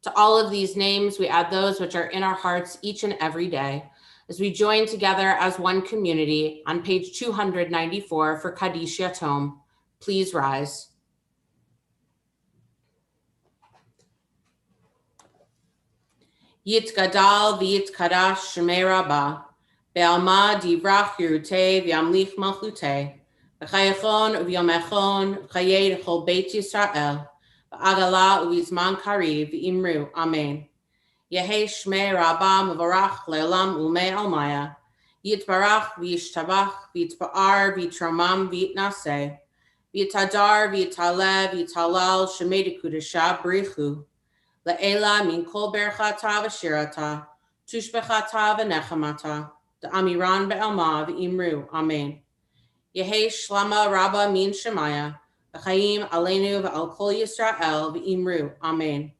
To all of these names, we add those which are in our hearts each and every day as we join together as one community on page 294 for Kaddish Yatom. Please rise. Yitkadal v'yitkadash shemei rabbah, be'alma divrach yirutei v'yamlich malchutei, v'chayachon v'yomechon v'chayei chol beit Yisrael, v'agala u'vizman kariv v'imru, amen. Yehei shmei rabbah mevorach le'olam umei almaya, yitbarach v'yishtabach v'yitba'ar v'yitromam v'yitnaseh, v'yitadar v'yitaleh v'yitalal shemei dekudesha b'richu, Le'ela min kol berchata v'shirata, tushbechata v'nechamata, da'amiran be'alma v'imru, amen. Yehei shlama rabba min shemaya, v'chaim aleinu v'al kol Yisrael v'imru, amen.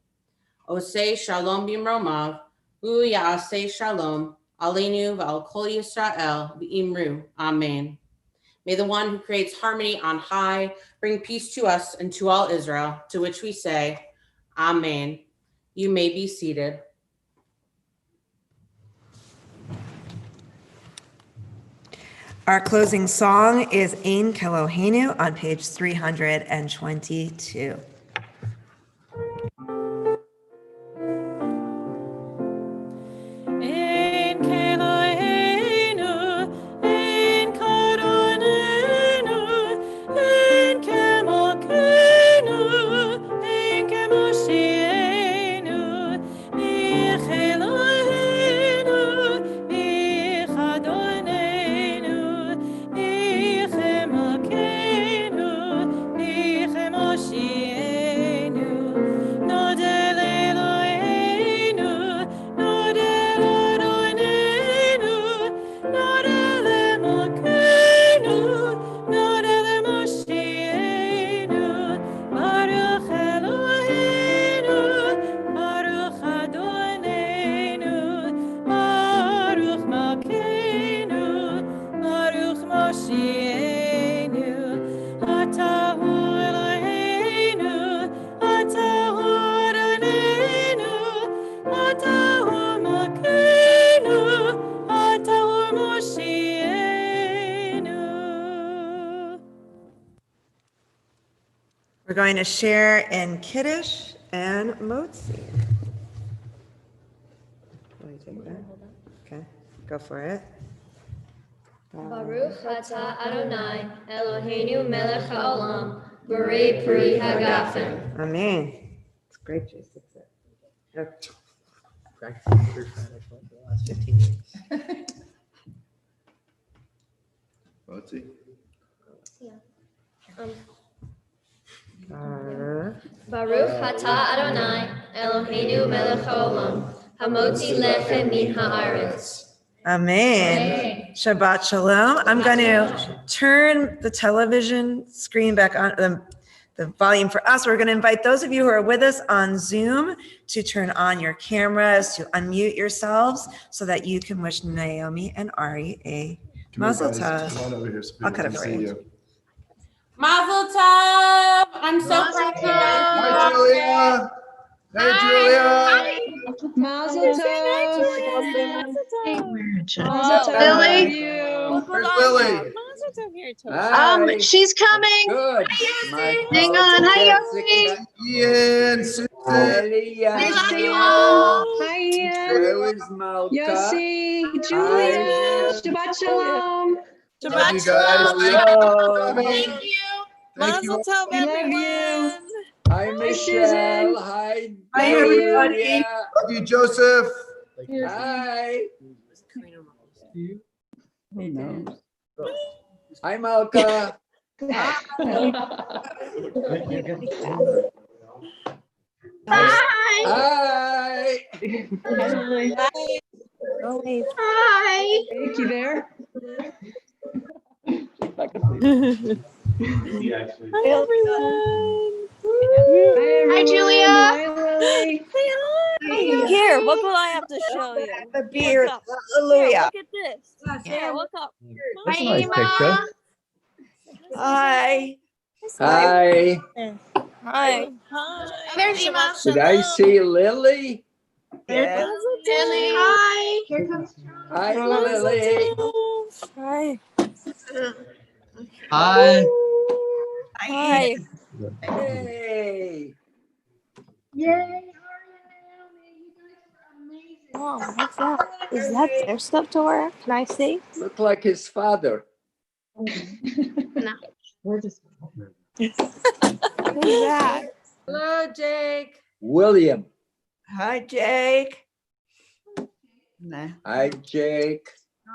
Osei shalom bimromav, hu ya'asei shalom, aleinu v'al kol Yisrael v'imru, amen. May the one who creates harmony on high bring peace to us and to all Israel, to which we say, Amen. You may be seated. Our closing song is Ein Keloheinu on page 322. We're going to share in Kiddush and Motzi. Want to take that? Okay, go for it. Baruch atah Adonai Eloheinu melech haolam borei pri hagafen. Amen. It's great, Jason. Okay. Practicing through Friday for the last 15 weeks. Motzi. Baruch atah Adonai Eloheinu melech haolam hamotzi lechem min haaretz. Amen. Shabbat Shalom. I'm going to turn the television screen back on, the volume for us. We're going to invite those of you who are with us on Zoom to turn on your cameras, to unmute yourselves so that you can wish Naomi and Ari a Mazel Tov. Come on over here so I'll people cut it can for see you. you. Mazel tov! I'm so proud of you guys. Hi, Julia. Hey, Julia. Mazel tov. Lily? Where's Lily? She's coming. Good. Hang on. Hi, Yossi. Ian, Susan. We love you all. Hi, Ian. Where is Malka? Yossi. Julia. Shabbat shalom. Love you guys. Thank you. Mazel tov, We love you. Hi, Michelle. Hi, Hi, everybody. Love you, Joseph. Hi. Who knows? Hi, Malka. Hi. Hi. Hi. Thank you there. Hi, everyone. Hi, Julia. Hi, Lily. Here, look what I have to show you. The beard. Look up. Hallelujah. Here, look at this. Here, look up. Hi, Ema. Hi. Hi. Hi. There's Ema. Did I see Lily? Yes. Lily. Hi. Here comes Hi, Lily. Hi. Hi. Hi. Hey. Yay. Oh, what's that? Is that their stuff to wear? Can I see? Look like his father. No. Who's that? Hello, Jake. William. Hi, Jake. Nah. Hi, Jake.